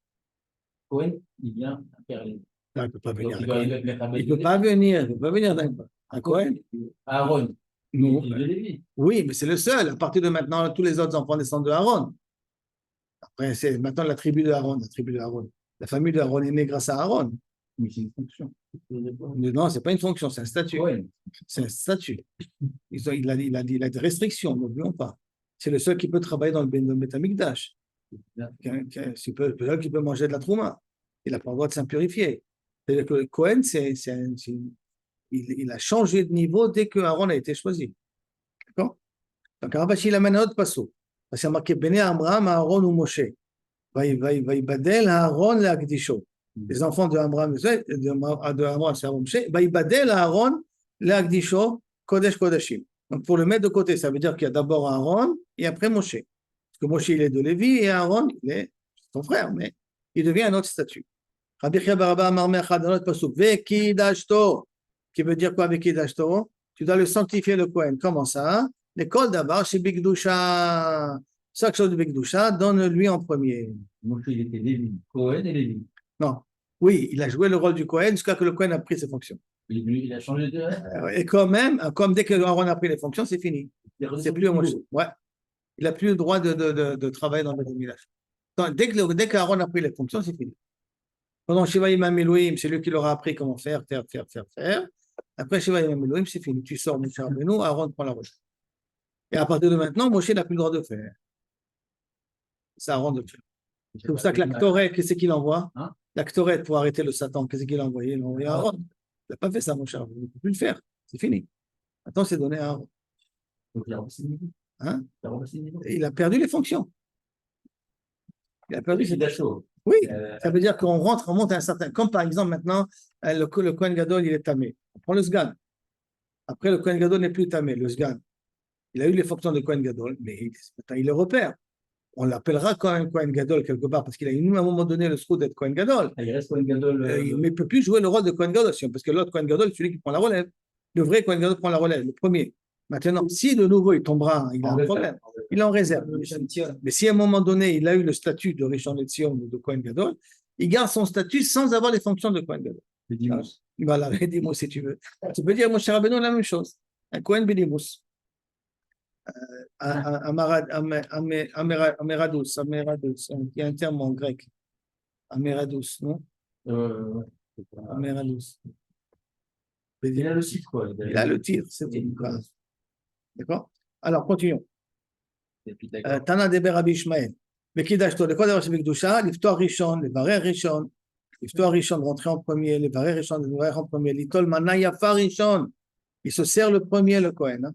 Cohen, il vient d'un père Lévi. Non, il ne peut pas venir. Donc, il doit Il être ne peut pas venir. Il ne peut pas venir d'un Kohen. Aaron. Non. Il est de Lévi. Oui, mais c'est le seul. À partir de maintenant, tous les autres enfants descendent de Aaron. Après, c'est maintenant la tribu de Aaron. La tribu de Aaron. La famille de Aaron est née grâce à Aaron. Mais c'est une fonction. Non, ce n'est pas une fonction, c'est un statut. Cohen. C'est un statut. Il a des restrictions, n'oublions pas. C'est le seul qui peut travailler dans le Beth Amikdash. C'est le seul qui peut manger de la trouma. Il n'a pas le droit de s'impurifier. Le Cohen, il a changé de niveau dès que Aaron a été choisi. D'accord? Donc, Rabashi l'amène à un autre passo. Parce qu'il y a marqué Béné Amram, Aaron ou Moshe. Vaïbadel, Aaron, l'Agdisho. Les enfants de Amram, de Aaron, c'est Aaron Moshe. Vaïbadel, Aaron, l'Agdisho, Kodesh Kodashim. Donc, pour le mettre de côté, ça veut dire qu'il y a d'abord Aaron et après Moshe. Parce que Moshe, il est de Lévi et Aaron, il est son frère, mais il devient un autre statut. Rabbi Chia Baraba Amar Mecha, dans notre pasuk, Vekidashto, qui veut dire quoi, Vekidashto? Tu dois le sanctifier, le Kohen. Comment ça? L'école d'abord, c'est Bigdusha. Chaque chose de Bigdusha, donne-lui en premier. Donc, il était Lévi. Cohen et Lévi. Non. Oui, il a joué le rôle du Kohen jusqu'à ce que le Kohen a pris ses fonctions. Il a changé de. Et quand même, comme dès que Aaron a pris les fonctions, c'est fini. C'est plus Moshe. Ouais. Il n'a plus le droit de travailler dans le village. Dès qu'Aaron a pris les fonctions, c'est fini. Pendant Shiva Imam Elohim, c'est lui qui leur a appris comment faire. Après Shiva Imam Elohim, c'est fini. Tu sors Moshe Rabbeinu, Aaron prend la relève. Et à partir de maintenant, Moshe n'a plus le droit de faire. C'est Aaron de faire. C'est pour ça que l'actorette, qu'est-ce qu'il envoie? L'actorette pour arrêter le Satan, qu'est-ce qu'il a envoyé? Il a envoyé Aaron. Il n'a pas fait ça, Moshe Rabbeinu. Il ne peut plus le faire. C'est fini. Maintenant, c'est donné à Aaron. Donc, il a repassé le niveau. Hein? Et il a perdu les fonctions. Il a perdu ses choses. Oui, ça veut dire qu'on monte à un certain. Comme par exemple maintenant, le Kohen Gadol, il est tamé. On prend le Sgan. Après, le Kohen Gadol n'est plus tamé, le Sgan. Il a eu les fonctions de Kohen Gadol, mais maintenant il le repère. On l'appellera quand même Kohen Gadol quelque part, parce qu'il a eu à un moment donné le scout d'être Kohen Gadol. Il reste Kohen Gadol. Mais il ne peut plus jouer le rôle de Kohen Gadol, parce que l'autre Kohen Gadol, c'est celui qui prend la relève. Le vrai Kohen Gadol prend la relève, le premier. Maintenant, si de nouveau il tombera, il a un problème. Il est en réserve. Mais si à un moment donné, il a eu le statut de Rishon LeZion ou de Kohen Gadol, il garde son statut sans avoir les fonctions de Kohen Gadol. Bédimous. Voilà, Bédimous si tu veux. Tu peux dire, mon cher Rabbeinu, la même chose. Un Kohen Bédimous. Améradous. Il y a un terme en grec. Améradous, non? Améradous. Il a le titre, quoi. Il a le titre, c'est tout. D'accord? Alors, continuons. Tana de Rabbi Ishmael. Mais qui d'achto, de quoi d'avoir chez Bigdusha? L'iftoir Rishon, les barrés Rishon. L'iftoir Rishon, rentrer en premier, les barrés Rishon, les barrés en premier. L'itol Manayafa Rishon. Il se sert le premier, le Kohen. Hein?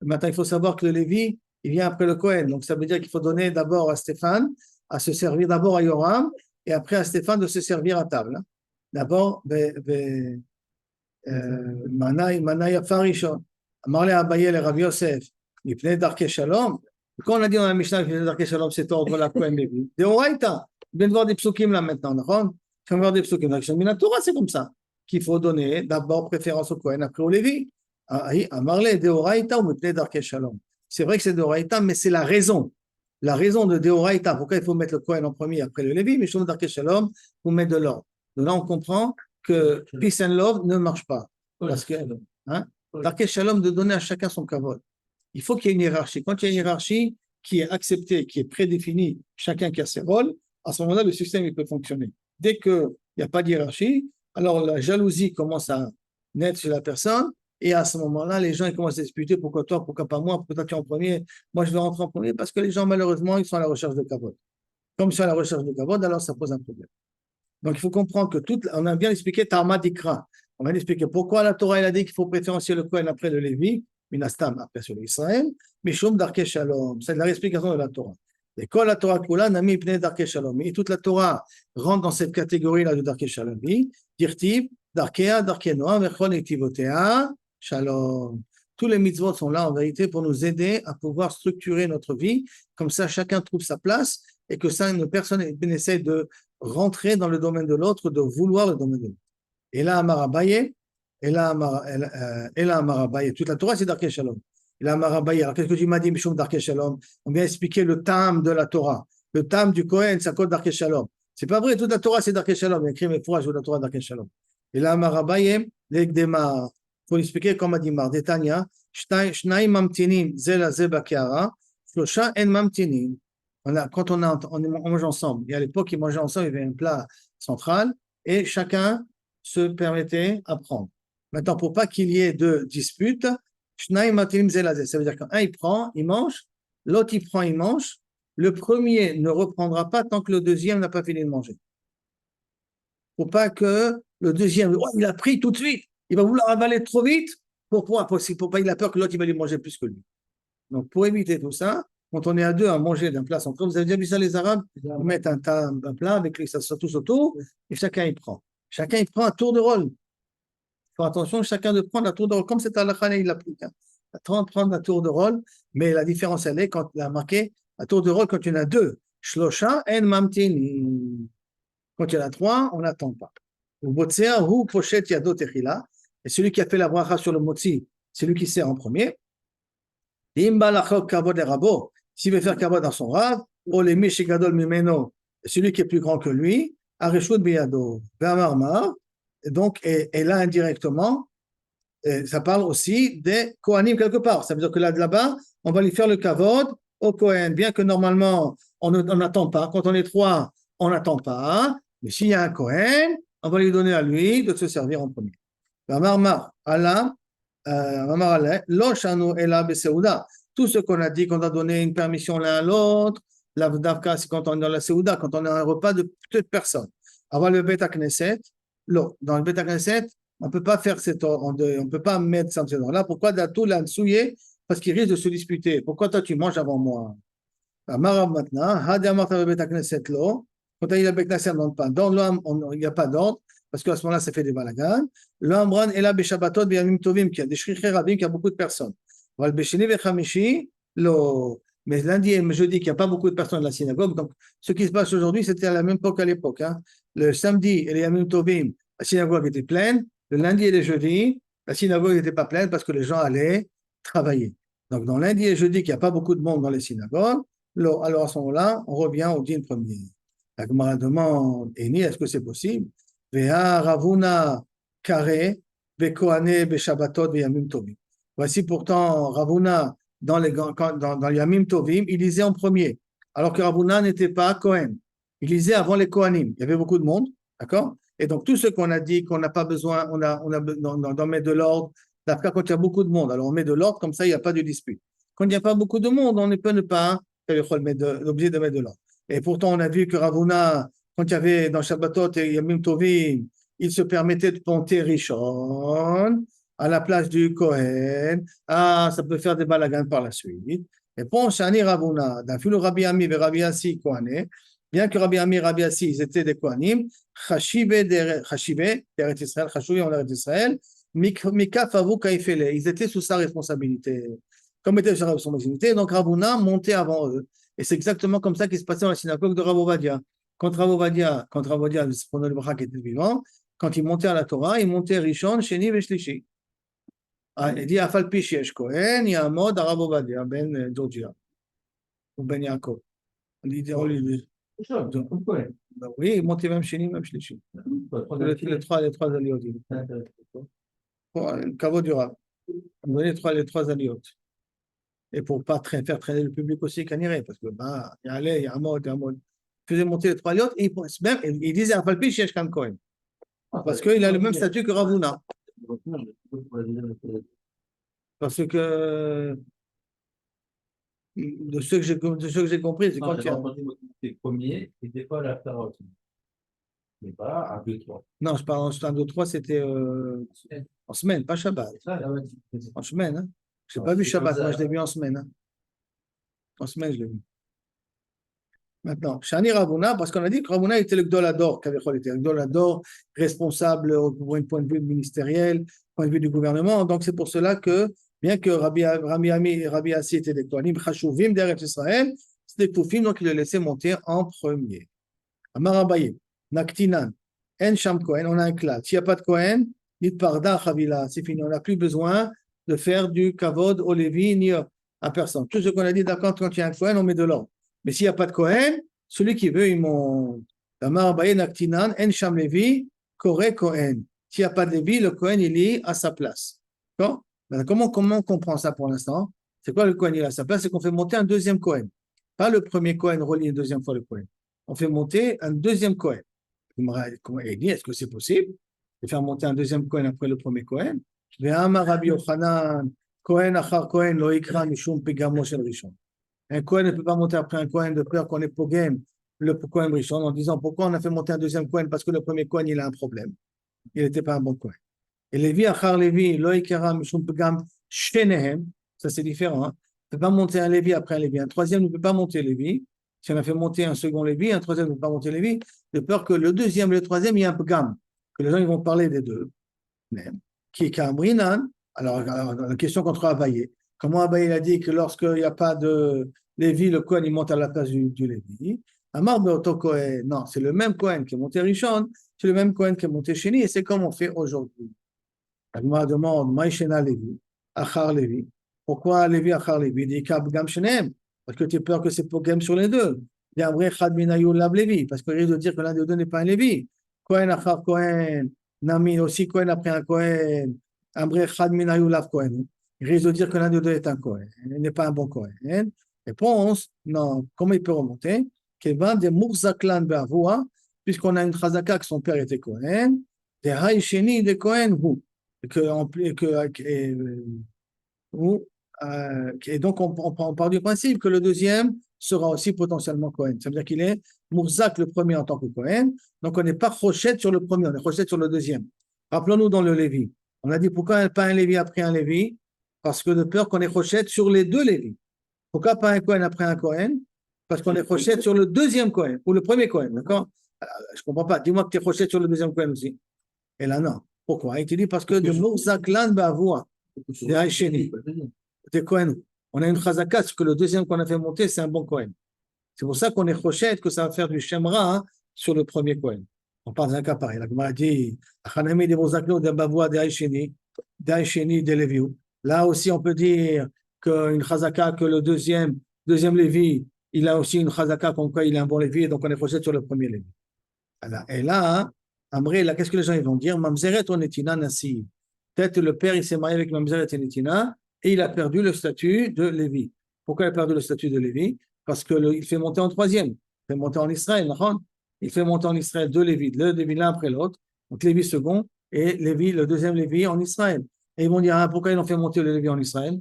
Maintenant, il faut savoir que le Lévi, il vient après le Kohen. Donc, ça veut dire qu'il faut donner d'abord à Stéphane, à se servir d'abord à Yoram, et après à Stéphane de se servir à table. Hein? D'abord, Manayafa Rishon. Amarle Abaye le Rav Yosef. Il venait d'Arké Shalom. Quand on a dit dans la Mishnah qu'il venait d'Arké Shalom, c'est ordre la Kohen Lévi. De Oraïta. Il vient de voir des psukim là maintenant. D'accord? Il vient de voir des psukim. Dans la Torah, c'est comme ça. Qu'il faut donner d'abord préférence au Kohen, après au Lévi. Amarle de Oraïta ou venait d'Arké Shalom. C'est vrai que c'est de Oraïta, mais c'est la raison. La raison de Deoraïta, pourquoi il faut mettre le Kohen en premier après le Lévi, mais chez d'Arké Shalom, pour mettre de l'ordre. Donc là, on comprend que peace and love ne marche pas. Parce que, hein? D'Arké Shalom, de donner à chacun son kavod. il faut qu'il y ait une hiérarchie. Quand il y a une hiérarchie qui est acceptée, qui est prédéfinie, chacun qui a ses rôles, à ce moment-là, le système il peut fonctionner. Dès qu'il n'y a pas de hiérarchie, alors la jalousie commence à naître chez la personne, et à ce moment-là, les gens ils commencent à se disputer pourquoi toi, pourquoi pas moi, pourquoi toi tu es en premier, moi je vais rentrer en premier, parce que les gens, malheureusement, ils sont à la recherche de kavod. Comme ils sont à la recherche de kavod, alors ça pose un problème. Donc il faut comprendre que on a bien expliqué Tarma Dikra. On va expliquer pourquoi la Torah elle a dit qu'il faut préférencier le Kohen après le Lévi, Minastam après sur l'Israël, Mishum Darke Shalom. C'est la explication de la Torah. Et quand la Torah Kula, Nami Pne Darke Shalom. Et toute la Torah rentre dans cette catégorie-là de Darke Shalom. Dirtib, Darkea, Darke Noah, Vechon et Tivotea, Shalom. Tous les mitzvot sont là en vérité pour nous aider à pouvoir structurer notre vie. Comme ça, chacun trouve sa place et que ça, une personne essaie de rentrer dans le domaine de l'autre, de vouloir le domaine de l'autre. Et là, Amarabaye, Amarabaye, toute la Torah, c'est Darke Shalom. Et là, Amarabaye, alors qu'est-ce que tu m'as dit, Mishum Darke Shalom? On vient expliquer le tam de la Torah. Le tam du Kohen, ça code Darke Shalom. C'est pas vrai, toute la Torah, c'est Darke Shalom. Il y a écrit mes fourrages de la Torah Darke Shalom. Et là, Amarabaye, l'Egdema, pour expliquer comme a dit Mar, Detania, Shnaim Mamtinim, Zela Zeba Keara, Shlosha En Mamtinim. Quand on mange ensemble, et à l'époque, ils mangeaient ensemble, il y avait un plat central, et chacun se permettait à prendre. Maintenant, pour pas qu'il y ait de dispute, ça veut dire qu'un il prend, il mange, l'autre il prend, il mange, le premier ne reprendra pas tant que le deuxième n'a pas fini de manger. Pour pas que le deuxième, oh, il a pris tout de suite, il va vouloir avaler trop vite, pour pas il a peur que l'autre il va lui manger plus que lui. Donc, pour éviter tout ça, quand on est à deux à manger d'un plat central, vous avez déjà vu ça, les Arabes? Ils mettent un plat avec les ça tous autour et chacun il prend. Chacun il prend un tour de rôle. Il faut attention, chacun de prendre un tour de rôle, comme c'est à la Khana, il l'applique. Prendre un tour de rôle, mais la différence, elle est quand il a marqué un tour de rôle quand il y en a deux. Shlosha en mamtini. Quand il y en a trois, on n'attend pas. Ou botsea, ou pochet yado techila. Et celui qui a fait la bracha sur le motzi, c'est lui qui sert en premier. S'il veut faire kavod dans son rave, ou les mishigadol mimeno, celui qui est plus grand que lui, areshut biyado, ve'amarmar, et là indirectement, ça parle aussi des Kohanim quelque part. Ça veut dire que là-bas, on va lui faire le kavod au Kohen, bien que normalement, on n'attend pas. Quand on est trois, on n'attend pas. Mais s'il y a un Kohen, on va lui donner à lui de se servir en premier. Ve'amarmar, Allah, tout ce qu'on a dit, qu'on a donné une permission l'un à l'autre, l'avdavka, c'est quand on est dans la Seouda, quand on a un repas de peu de personnes. Avant le Beth Knesset, dans le Beth Knesset, on ne peut pas faire on ne peut pas mettre ça là. Pourquoi Datou l'a souillé? Parce qu'il risque de se disputer. Pourquoi toi tu manges avant moi? Marav maintenant, Hadi Amarta le Beth Knesset lo. Quand il y a le Beth Knesset, il n'y a pas d'ordre. Parce qu'à ce moment-là, ça fait des balagans. L'Ambran est là, Beshabbatot, Beyamim Tovim, qui a des shrichés rabbins, qui a beaucoup de personnes. Mais lundi et jeudi, qu'il n'y a pas beaucoup de personnes dans la synagogue. Donc, ce qui se passe aujourd'hui, c'était à la même époque qu'à l'époque. Hein. Le samedi et les Yamim Tovim, la synagogue était pleine. Le lundi et le jeudi, la synagogue n'était pas pleine parce que les gens allaient travailler. Donc, dans lundi et jeudi, qu'il n'y a pas beaucoup de monde dans les synagogues, alors à ce moment-là, on revient au dîner premier. La Gemara demande, Eni, est-ce que c'est possible? Veha Ravuna Kare, Bekohane, Beshabbatot, Beyamim Tovim. Voici pourtant Ravuna dans les Yamim Tovim, il lisait en premier, alors que Ravuna n'était pas Kohen. Il lisait avant les Kohanim. Il y avait beaucoup de monde, d'accord? Et donc tout ce qu'on a dit qu'on n'a pas besoin, d'en mettre de l'ordre, d'après quand il y a beaucoup de monde, alors on met de l'ordre, comme ça il n'y a pas de dispute. Quand il n'y a pas beaucoup de monde, on ne peut pas l'objet de mettre de l'ordre. Et pourtant on a vu que Ravuna, quand il y avait dans Shabbatot et Yamim Tovim, il se permettait de ponter Rishon à la place du Kohen. Ah, ça peut faire des balagans par la suite. Et pour Shani Ravuna, d'un filo Rabbi Ami et Rabbi Assi Kohané, bien que Rabbi Ami et Rabbi Assi, ils étaient des Kohanim, Chashibe, Eretz Israël, Chashubi en Eretz Israël, Mikaf Avu Kaifele, ils étaient sous sa responsabilité. Comme étaient sous sa responsabilité, donc Ravuna montait avant eux. Et c'est exactement comme ça qui se passait dans la synagogue de Rav Ovadia. Quand Rav Ovadia, le qui était vivant, quand il montait à la Torah, il montait Rishon, Sheni et Shlishi. Il dit Afal Pish Yesh Kohen, Yamod, Rav Ovadia, Ben Georgia, ou Ben Yaakov. Oui, il montait même Sheni, même Shlishi. Les trois alliot. Un caveau du Rav. On donnait les trois alliot. et pour pas faire traîner le public aussi quand il irait, parce que bah, il y a allait, il y a un mode, il y a un mode. Il faisait monter les trois autres, et même, il disait à Falpi, Shesh Kam Cohen, parce qu'il a le même statut que Ravuna. Parce que de ce que j'ai compris, c'est quand il y a. Les premiers, et des fois la carotte. Mais pas un, deux, trois. Non, je parle en 1, 2, 3, c'était en semaine, pas Shabbat. En semaine, hein. Je n'ai pas vu Shabbat, moi je l'ai vu en semaine. Hein. En semaine, je l'ai vu. Maintenant, Shani Ravuna, parce qu'on a dit que Ravuna était le Gdolador, qu'avait était le Gdolador, responsable pour un point de vue ministériel, point de vue du gouvernement. Donc c'est pour cela que, bien que Rabbi Ami et Rabbi Assi étaient des Kohanim Chashuvim d'Eretz Israël, c'était des Koufim, donc il le laissait monter en premier. Amar Abaye, Naktinan, En Sham Kohen, on a un clat. S'il n'y a pas de Kohen, dit Parda Chavila, c'est fini. On n'a plus besoin de faire du Kavod au Lévi ni à personne. Tout ce qu'on a dit, d'accord, quand il y a un Kohen, on met de l'ordre. Mais s'il n'y a pas de Kohen, celui qui veut, il monte. Amar Abaye, Naktinan, En Sham Lévi, Kore Kohen. S'il n'y a pas de Lévi, le Kohen, il est à sa place. D'accord? Comment on comprend ça pour l'instant? C'est quoi le Kohen, il est à sa place? C'est qu'on fait monter un deuxième Kohen. Pas le premier Kohen relié une deuxième fois le Kohen. On fait monter un deuxième Kohen. Il dit, est-ce que c'est possible de faire monter un deuxième Kohen après le premier Kohen? Un Kohen ne peut pas monter après un Kohen de peur qu'on est pogem le Kohen Rishon en disant pourquoi on a fait monter un deuxième Kohen parce que le premier Kohen il a un problème. Il n'était pas un bon Kohen. Et Lévi Achar Lévi, Loïkara Mishum Pegam Shnehem, ça c'est différent. Hein? On ne peut pas monter un Lévi après un Lévi. Un troisième ne peut pas monter Lévi. Si on a fait monter un second Lévi, un troisième ne peut pas monter Lévi, de peur que le deuxième et le troisième, il y a un Pegam, que les gens ils vont parler des deux. Même. Qui est Kamrinan. Alors, la question contre Abaye. Comment Abaye a dit que lorsqu'il n'y a pas de Lévi, le Kohen il monte à la place du Lévi. Amar Beoto Kohen. Non, c'est le même Kohen qui est monté Rishon, c'est le même Kohen qui est monté Sheni, et c'est comme on fait aujourd'hui. Agma demande, Maïshena Lévi, Achar Lévi. Pourquoi Lévi, Achar Lévi? Dit Kab Gam Shenem. Parce que tu as peur que c'est Pogem sur les deux. Il y a un vrai Chad Minayou Lab Lévi. Parce qu'il risque de dire que l'un des deux n'est pas un Lévi. Kohen, Achar Kohen. Nami aussi Kohen après un Kohen. Un vrai Chad Minayou Lab Kohen. Il risque de dire que l'un des deux est un Kohen. Il n'est pas un bon Kohen. Réponse, non. Comment il peut remonter? Kevan de Mourzaklan Be'avoua. Puisqu'on a une Chazaka que son père était Kohen. De Haïcheni de Kohen Hu. Et donc, on part du principe que le deuxième sera aussi potentiellement Kohen. Ça veut dire qu'il est Mourzak le premier en tant que Kohen. Donc, on n'est pas Rochette sur le premier, on est Rochette sur le deuxième. Rappelons-nous dans le Lévi. On a dit pourquoi pas un Lévi après un Lévi? Parce que de peur qu'on est Rochette sur les deux Lévi. Pourquoi pas un Kohen après un Kohen? Parce qu'on est Rochette sur le deuxième Kohen, ou le premier Kohen, d'accord? Je ne comprends pas. Dis-moi que tu es Rochette sur le deuxième Kohen aussi. Et là, non. Pourquoi? Il te dit parce que de Mourzaklan Bavoua, de Haïcheni, de Kohen. On a une chazaka, parce que le deuxième qu'on a fait monter, c'est un bon Kohen. C'est pour ça qu'on est rochette, que ça va faire du Shemra hein, sur le premier Kohen. On parle d'un cas pareil. La Gemara dit Achanami de Mourzaklo de Bavoua de Haïcheni, de Léviou. Là aussi, on peut dire qu'une chazaka, que le deuxième Lévi, il a aussi une chazaka, comme quoi il est un bon Lévi, donc on est rochette sur le premier Lévi. Et là, Amré, là, qu'est-ce que les gens ils vont dire? Mamzeret onetina nasi. Peut-être le père, il s'est marié avec Mamzeret onetina et il a perdu le statut de Lévi. Pourquoi il a perdu le statut de Lévi? Parce qu'il fait monter en troisième. Il fait monter en Israël. Il fait monter en Israël deux Lévi, l'un après l'autre. Donc Lévi second et Lévi, le deuxième Lévi en Israël. Et ils vont dire, pourquoi ils ont fait monter le Lévi en Israël?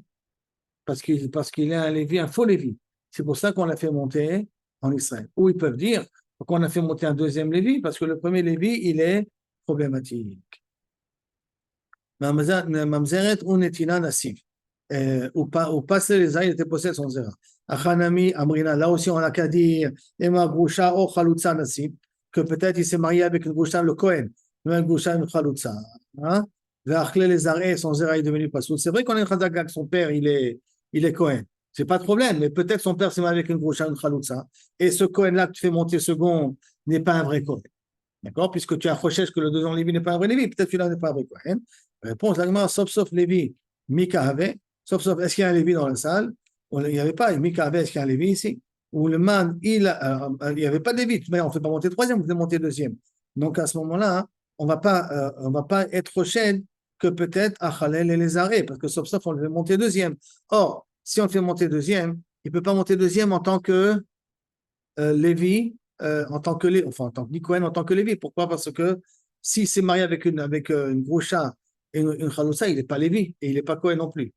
Parce qu'il est un Lévi, un faux Lévi. C'est pour ça qu'on l'a fait monter en Israël. Ou ils peuvent dire, pourquoi on a fait monter un deuxième Lévi? Parce que le premier Lévi, il est problématique. Mamzeret ou netina nassif. Ou passer les ailes, il était possède son zera. Achanami amrina. Là aussi, on a qu'à dire, Ema Grusha o Chalutza nassif, que peut-être il s'est marié avec une Grusha, le Kohen, même Grusha, une Chalutza. Ve'achle les arrêts, son zera est devenu pasoul. C'est vrai qu'on a une chazaka que son père, il est Kohen. C'est pas de problème, mais peut-être son père s'est marié avec une Grusha, une Chalutza. Et ce Kohen-là que tu fais monter second n'est pas un vrai Kohen. D'accord? Puisque tu as recherché que le deuxième Lévi n'est pas un vrai Lévi, peut-être que celui-là n'est pas un vrai Kohen. Réponse, la Gemara, sauf Lévi, Mika avait, sauf, est-ce qu'il y a un Lévi dans la salle? Il n'y avait pas, Mika avait, est-ce qu'il y a un Lévi ici? Ou le man, il n'y avait pas de Lévi, mais on ne fait pas monter troisième, on fait monter deuxième. Donc à ce moment-là, on va pas être prochaine que peut-être Achalel et les arrêts, parce que sauf, on le fait monter deuxième. Or, si on le fait monter deuxième, il ne peut pas monter deuxième en tant que Lévi, en tant que ni Cohen, en tant que Lévi. Pourquoi? Parce que s'il s'est marié avec une Groucha et une Chaloussa, il n'est pas Lévi et il n'est pas Cohen non plus.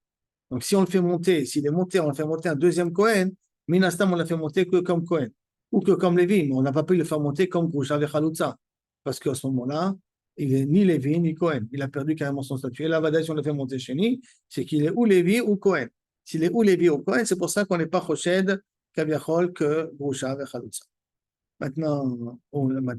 Donc si on le fait monter, s'il est monté, on le fait monter un deuxième Cohen, Minastam, on l'a fait monter que comme Cohen ou que comme Lévi, mais on n'a pas pu le faire monter comme Groucha avec Chaloussa. Parce qu'à ce moment-là, il n'est ni Lévi ni Cohen. Il a perdu carrément son statut. Et la Vadaï, si on le fait monter chez lui, c'est qu'il est ou Lévi ou Cohen. S'il est ou Lévi ou Cohen, c'est pour ça qu'on n'est pas Choshed, Kaviachol, que Groucha avec Chaloussa. Maintenant, la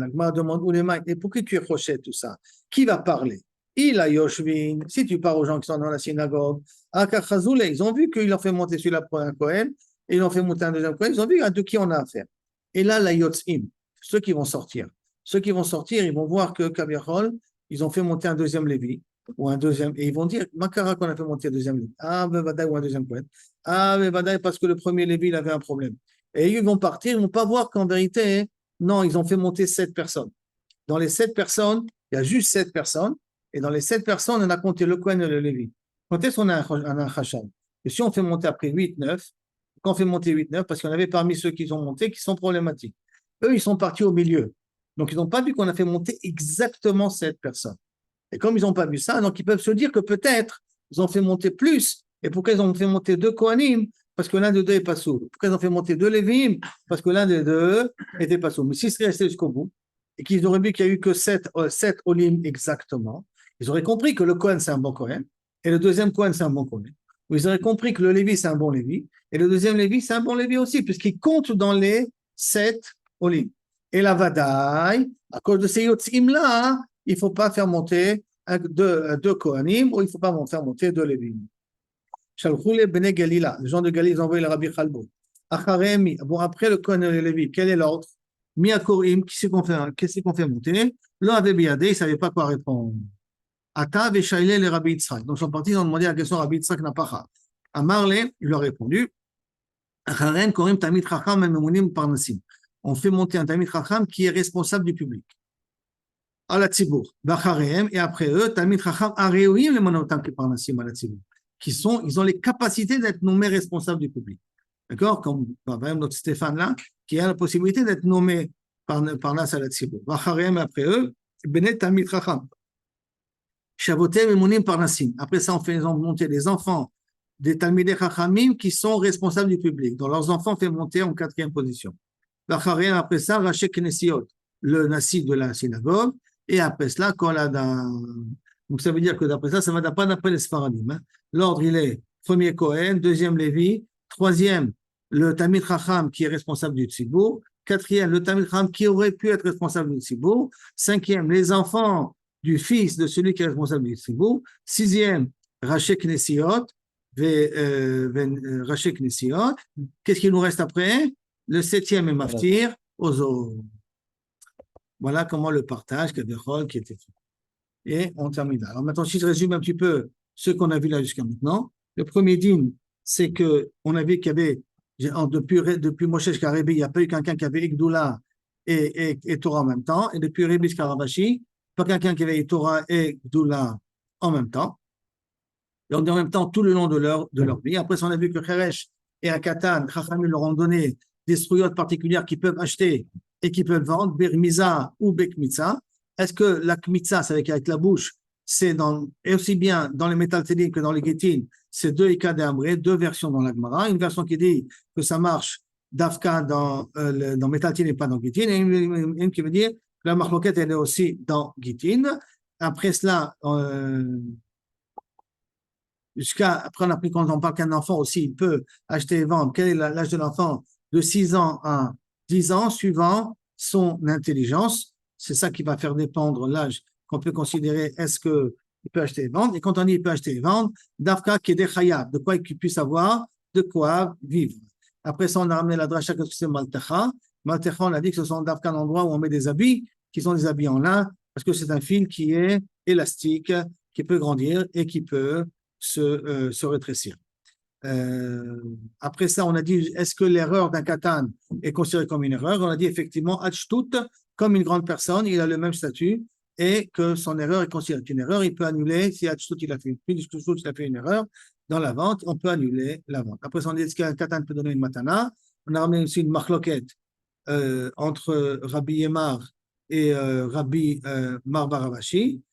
Gemara demande où les mains. Et pourquoi tu es Choshed tout ça? Qui va parler? Il a Yoshvin. Si tu parles aux gens qui sont dans la synagogue, Akachazoule, ils ont vu qu'il en fait monter sur la première Cohen et ils ont fait monter un deuxième Cohen. Ils ont vu de qui on a affaire. Et là, la Yotzim, ceux qui vont sortir. Ceux qui vont sortir, ils vont voir que Kaviachol, ils ont fait monter un deuxième Lévi ou un deuxième, et ils vont dire, Makara qu'on a fait monter un deuxième Lévi. Ah, mais Vadaï ou un deuxième Cohen. Ah, mais Vadaï parce que le premier Lévi, il avait un problème. Et ils vont partir, ils ne vont pas voir qu'en vérité, non, ils ont fait monter 7 personnes. Dans les 7 personnes, il y a juste 7 personnes, et dans les 7 personnes, on a compté le Cohen et le Lévi. Quand est-ce qu'on a un Chacham? Et si on fait monter après 8, 9, quand on fait monter 8, 9, parce qu'il y en avait parmi ceux qui ont monté qui sont problématiques. Eux, ils sont partis au milieu. Donc, ils n'ont pas vu qu'on a fait monter exactement 7 personnes. Et comme ils n'ont pas vu ça, donc ils peuvent se dire que peut-être ils ont fait monter plus. Et pourquoi ils ont fait monter 2 Kohanim? Parce que l'un des deux est pas sourd. Pourquoi ils ont fait monter 2 Lévim? Parce que l'un des deux était pas sourd. Mais s'ils seraient restés jusqu'au bout, et qu'ils auraient vu qu'il y a eu que 7 Olim exactement, ils auraient compris que le Kohen c'est un bon Kohen, et le deuxième Kohen c'est un bon Kohen. Ou ils auraient compris que le Lévi c'est un bon Lévi, et le deuxième Lévi c'est un bon Lévi aussi, puisqu'il compte dans les 7 Olim. Et la Vadaï, à cause de ces Yotzim-là, il ne faut pas faire monter deux Kohanim, ou il ne faut pas faire monter 2 Lévim. Shalchoule Bene Galila, les gens de Galilée, ils ont envoyé le Rabbi Chalbo. Acharemi, bon, après le Kohen et le Lévi, quel est l'ordre? Miakorim, qui c'est qu'on fait monter? Là, avec Biadé, ils ne savaient pas quoi répondre. Ata Veshaile le Rabbi Yitzhak. Donc, ils sont partis, ils ont demandé la question Rabbi Yitzhak Napacha. Amarle, il leur a répondu. Acharem Korim Tamid Chacham Memounim Parnasim. On fait monter un Talmid Chacham qui est responsable du public. À la Tzibour. Et après eux, Talmid Chacham Areoim les Monotam qui Parnasim à la Tzibour. Ils ont les capacités d'être nommés responsables du public. D'accord? Comme par exemple notre Stéphane là, qui a la possibilité d'être nommé par Nas à la Tzibour. Et après eux, Benet Talmid Chacham. Shavotem et Mounim Parnasim. Après ça, on fait monter les enfants des Talmidei Chachamim qui sont responsables du public. Donc leurs enfants fait monter en 4e position. Après ça, Raché Knessiot, le nasi de la synagogue, et après cela, donc ça veut dire que d'après ça, ça ne va pas d'après les Sfaradim. Hein. L'ordre, il est premier Kohen, deuxième Lévi, troisième, le Talmid Chacham qui est responsable du Tzibour, quatrième, le Talmid Chacham qui aurait pu être responsable du Tzibour, cinquième, les enfants du fils de celui qui est responsable du Tzibour, sixième, Raché Knessiot, Raché Knessiot. Qu'est-ce qu'il nous reste après? Le 7e est Maftir aux autres. Voilà comment le partage qui était fait. Et on termine là. Alors maintenant, si je résume un petit peu ce qu'on a vu là jusqu'à maintenant, le premier dîme, c'est qu'on a vu qu'il y avait, depuis Moshe Shkarébé, il n'y a pas eu quelqu'un qui avait Igdoula et Torah en même temps. Et depuis Rébi Shkaravashi, pas quelqu'un qui avait Torah et Igdoula en même temps. Et en même temps, tout le long de leur vie. Après, on a vu que Cheresh et Akatan, Chachamim leur ont donné des struyotes particulières qu'ils peuvent acheter et qu'ils peuvent vendre, Birmiza ou Bekmitza. Est-ce que la Kmitza, c'est avec la bouche, et aussi bien dans les Metal Télim que dans les Gétin, c'est 2 Ika de Amré, 2 versions dans la Gemara. Une version qui dit que ça marche d'Afka dans Metal Télim et pas dans Gétin, et une qui veut dire que la Machloket, elle est aussi dans Gétin. Après cela, après, on a pris quand on parle qu'un enfant aussi, il peut acheter et vendre. Quel est l'âge de l'enfant? De 6 ans à 10 ans, suivant son intelligence. C'est ça qui va faire dépendre l'âge qu'on peut considérer est-ce qu'il peut acheter et vendre. Et quand on dit il peut acheter et vendre, d'Afka qui est des chayab, de quoi il puisse avoir, de quoi vivre. Après ça, on a ramené la dracha que c'est Maltecha. Maltecha, on a dit que ce sont d'Afka un endroit où on met des habits, qui sont des habits en lin, parce que c'est un fil qui est élastique, qui peut grandir et qui peut se rétrécir. Après ça, on a dit, est-ce que l'erreur d'un katan est considérée comme une erreur? On a dit effectivement, Hachtout, comme une grande personne, il a le même statut et que son erreur est considérée une erreur. Il peut annuler si Hachtout il a fait une erreur. dans la vente, on peut annuler la vente. Après, si on dit qu'un katan peut donner une matana, on a ramené aussi une marloquette entre Rabbi Yemar et Rabbi Mar Baravashi,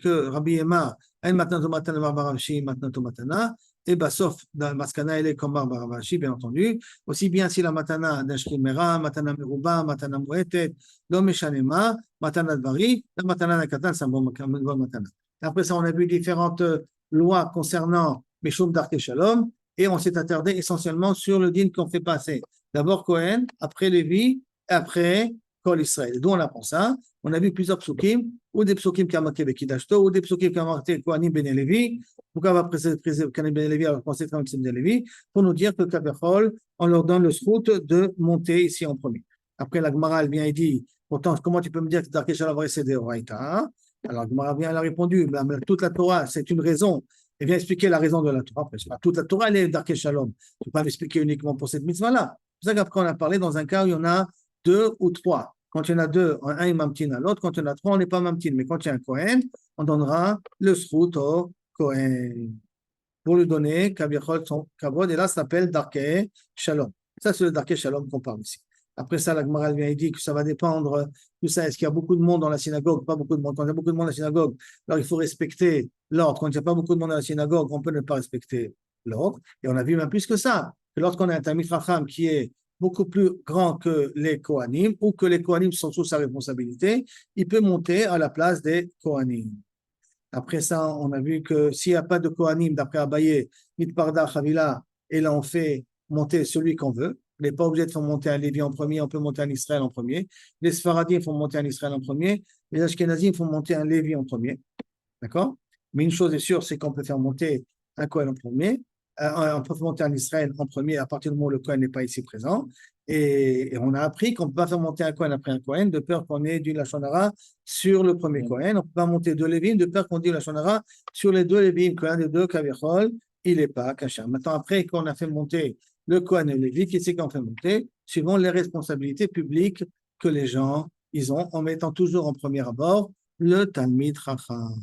que Rabbi Yemar a une matana matana Mar Baravashi, matana matana, et bah, sauf dans le maskana, elle est comme Mar Baravashi, bien entendu, aussi bien si la matana d'Ashkin Mera, matana Meruba, matana Moetet, l'homme Shanema, matana Dvari, la matana Nakatan, c'est un bon matana. Après ça, on a vu différentes lois concernant Meshum Darke Shalom, et on s'est attardé essentiellement sur le din qu'on fait passer. D'abord Cohen, après Lévi, et après Kol Israël. D'où on apprend ça. On a vu plusieurs psukim, ou des psukim qui ont marqué Bekidashto, ou des psukim qui ont marqué Kohanim Ben Lévi. Pourquoi on va préciser Kohanim Ben Lévi alors qu'on sait quand c'est Ben Lévi? Pour nous dire que Kabechol, on leur donne le srout de monter ici en premier. Après, la Gemara, elle vient et dit, pourtant, comment tu peux me dire que Darke Shalom c'est des Oraïta? Alors, la Gemara vient, elle a répondu, mais toute la Torah, c'est une raison. Elle vient expliquer la raison de la Torah. Après, toute la Torah, elle est Darke Shalom. Tu ne peux pas m'expliquer uniquement pour cette mitzvah-là. C'est ça qu'après, on a parlé dans un cas où il y en a 2 ou 3. Quand il y en a 2, un est mamtin à l'autre. Quand il y en a 3, on n'est pas mamtin. Mais quand il y a un Kohen, on donnera le srout au Kohen pour lui donner Kavichol son kavod. Et là, ça s'appelle Darke Shalom. Ça, c'est le Darke Shalom qu'on parle ici. Après ça, la Gemara vient et dit que ça va dépendre, tout ça, est-ce qu'il y a beaucoup de monde dans la synagogue? Pas beaucoup de monde. Quand il y a beaucoup de monde dans la synagogue, alors il faut respecter l'ordre. Quand il n'y a pas beaucoup de monde dans la synagogue, on peut ne pas respecter l'ordre. Et on a vu même plus que ça, que lorsqu'on a un Talmid Chacham qui est beaucoup plus grand que les Kohanim, ou que les Kohanim sont sous sa responsabilité, il peut monter à la place des Kohanim. Après ça, on a vu que s'il n'y a pas de Kohanim, d'après Abaye, Mitparda, Chavila, et là on fait monter celui qu'on veut. On n'est pas obligé de faire monter un Lévi en premier, on peut monter un Israël en premier. Les Sfaradim font monter un Israël en premier, les Ashkenazim font monter un Lévi en premier. D'accord? Mais une chose est sûre, c'est qu'on peut faire monter un Kohen en premier, on peut monter un Israël en premier à partir du moment où le Kohen n'est pas ici présent. Et on a appris qu'on ne peut pas faire monter un Kohen après un Kohen, de peur qu'on ait du Lachon Hara sur le premier Kohen. On ne peut pas monter 2 Lévim, de peur qu'on ait du Lachon Hara sur les 2 Lévim, qu'un des 2 Kavichol, il n'est pas caché. Maintenant, après qu'on a fait monter le Kohen et le Lévi, qui c'est qu'on fait monter, suivant les responsabilités publiques que les gens ils ont, en mettant toujours en premier abord le Talmid Chacham.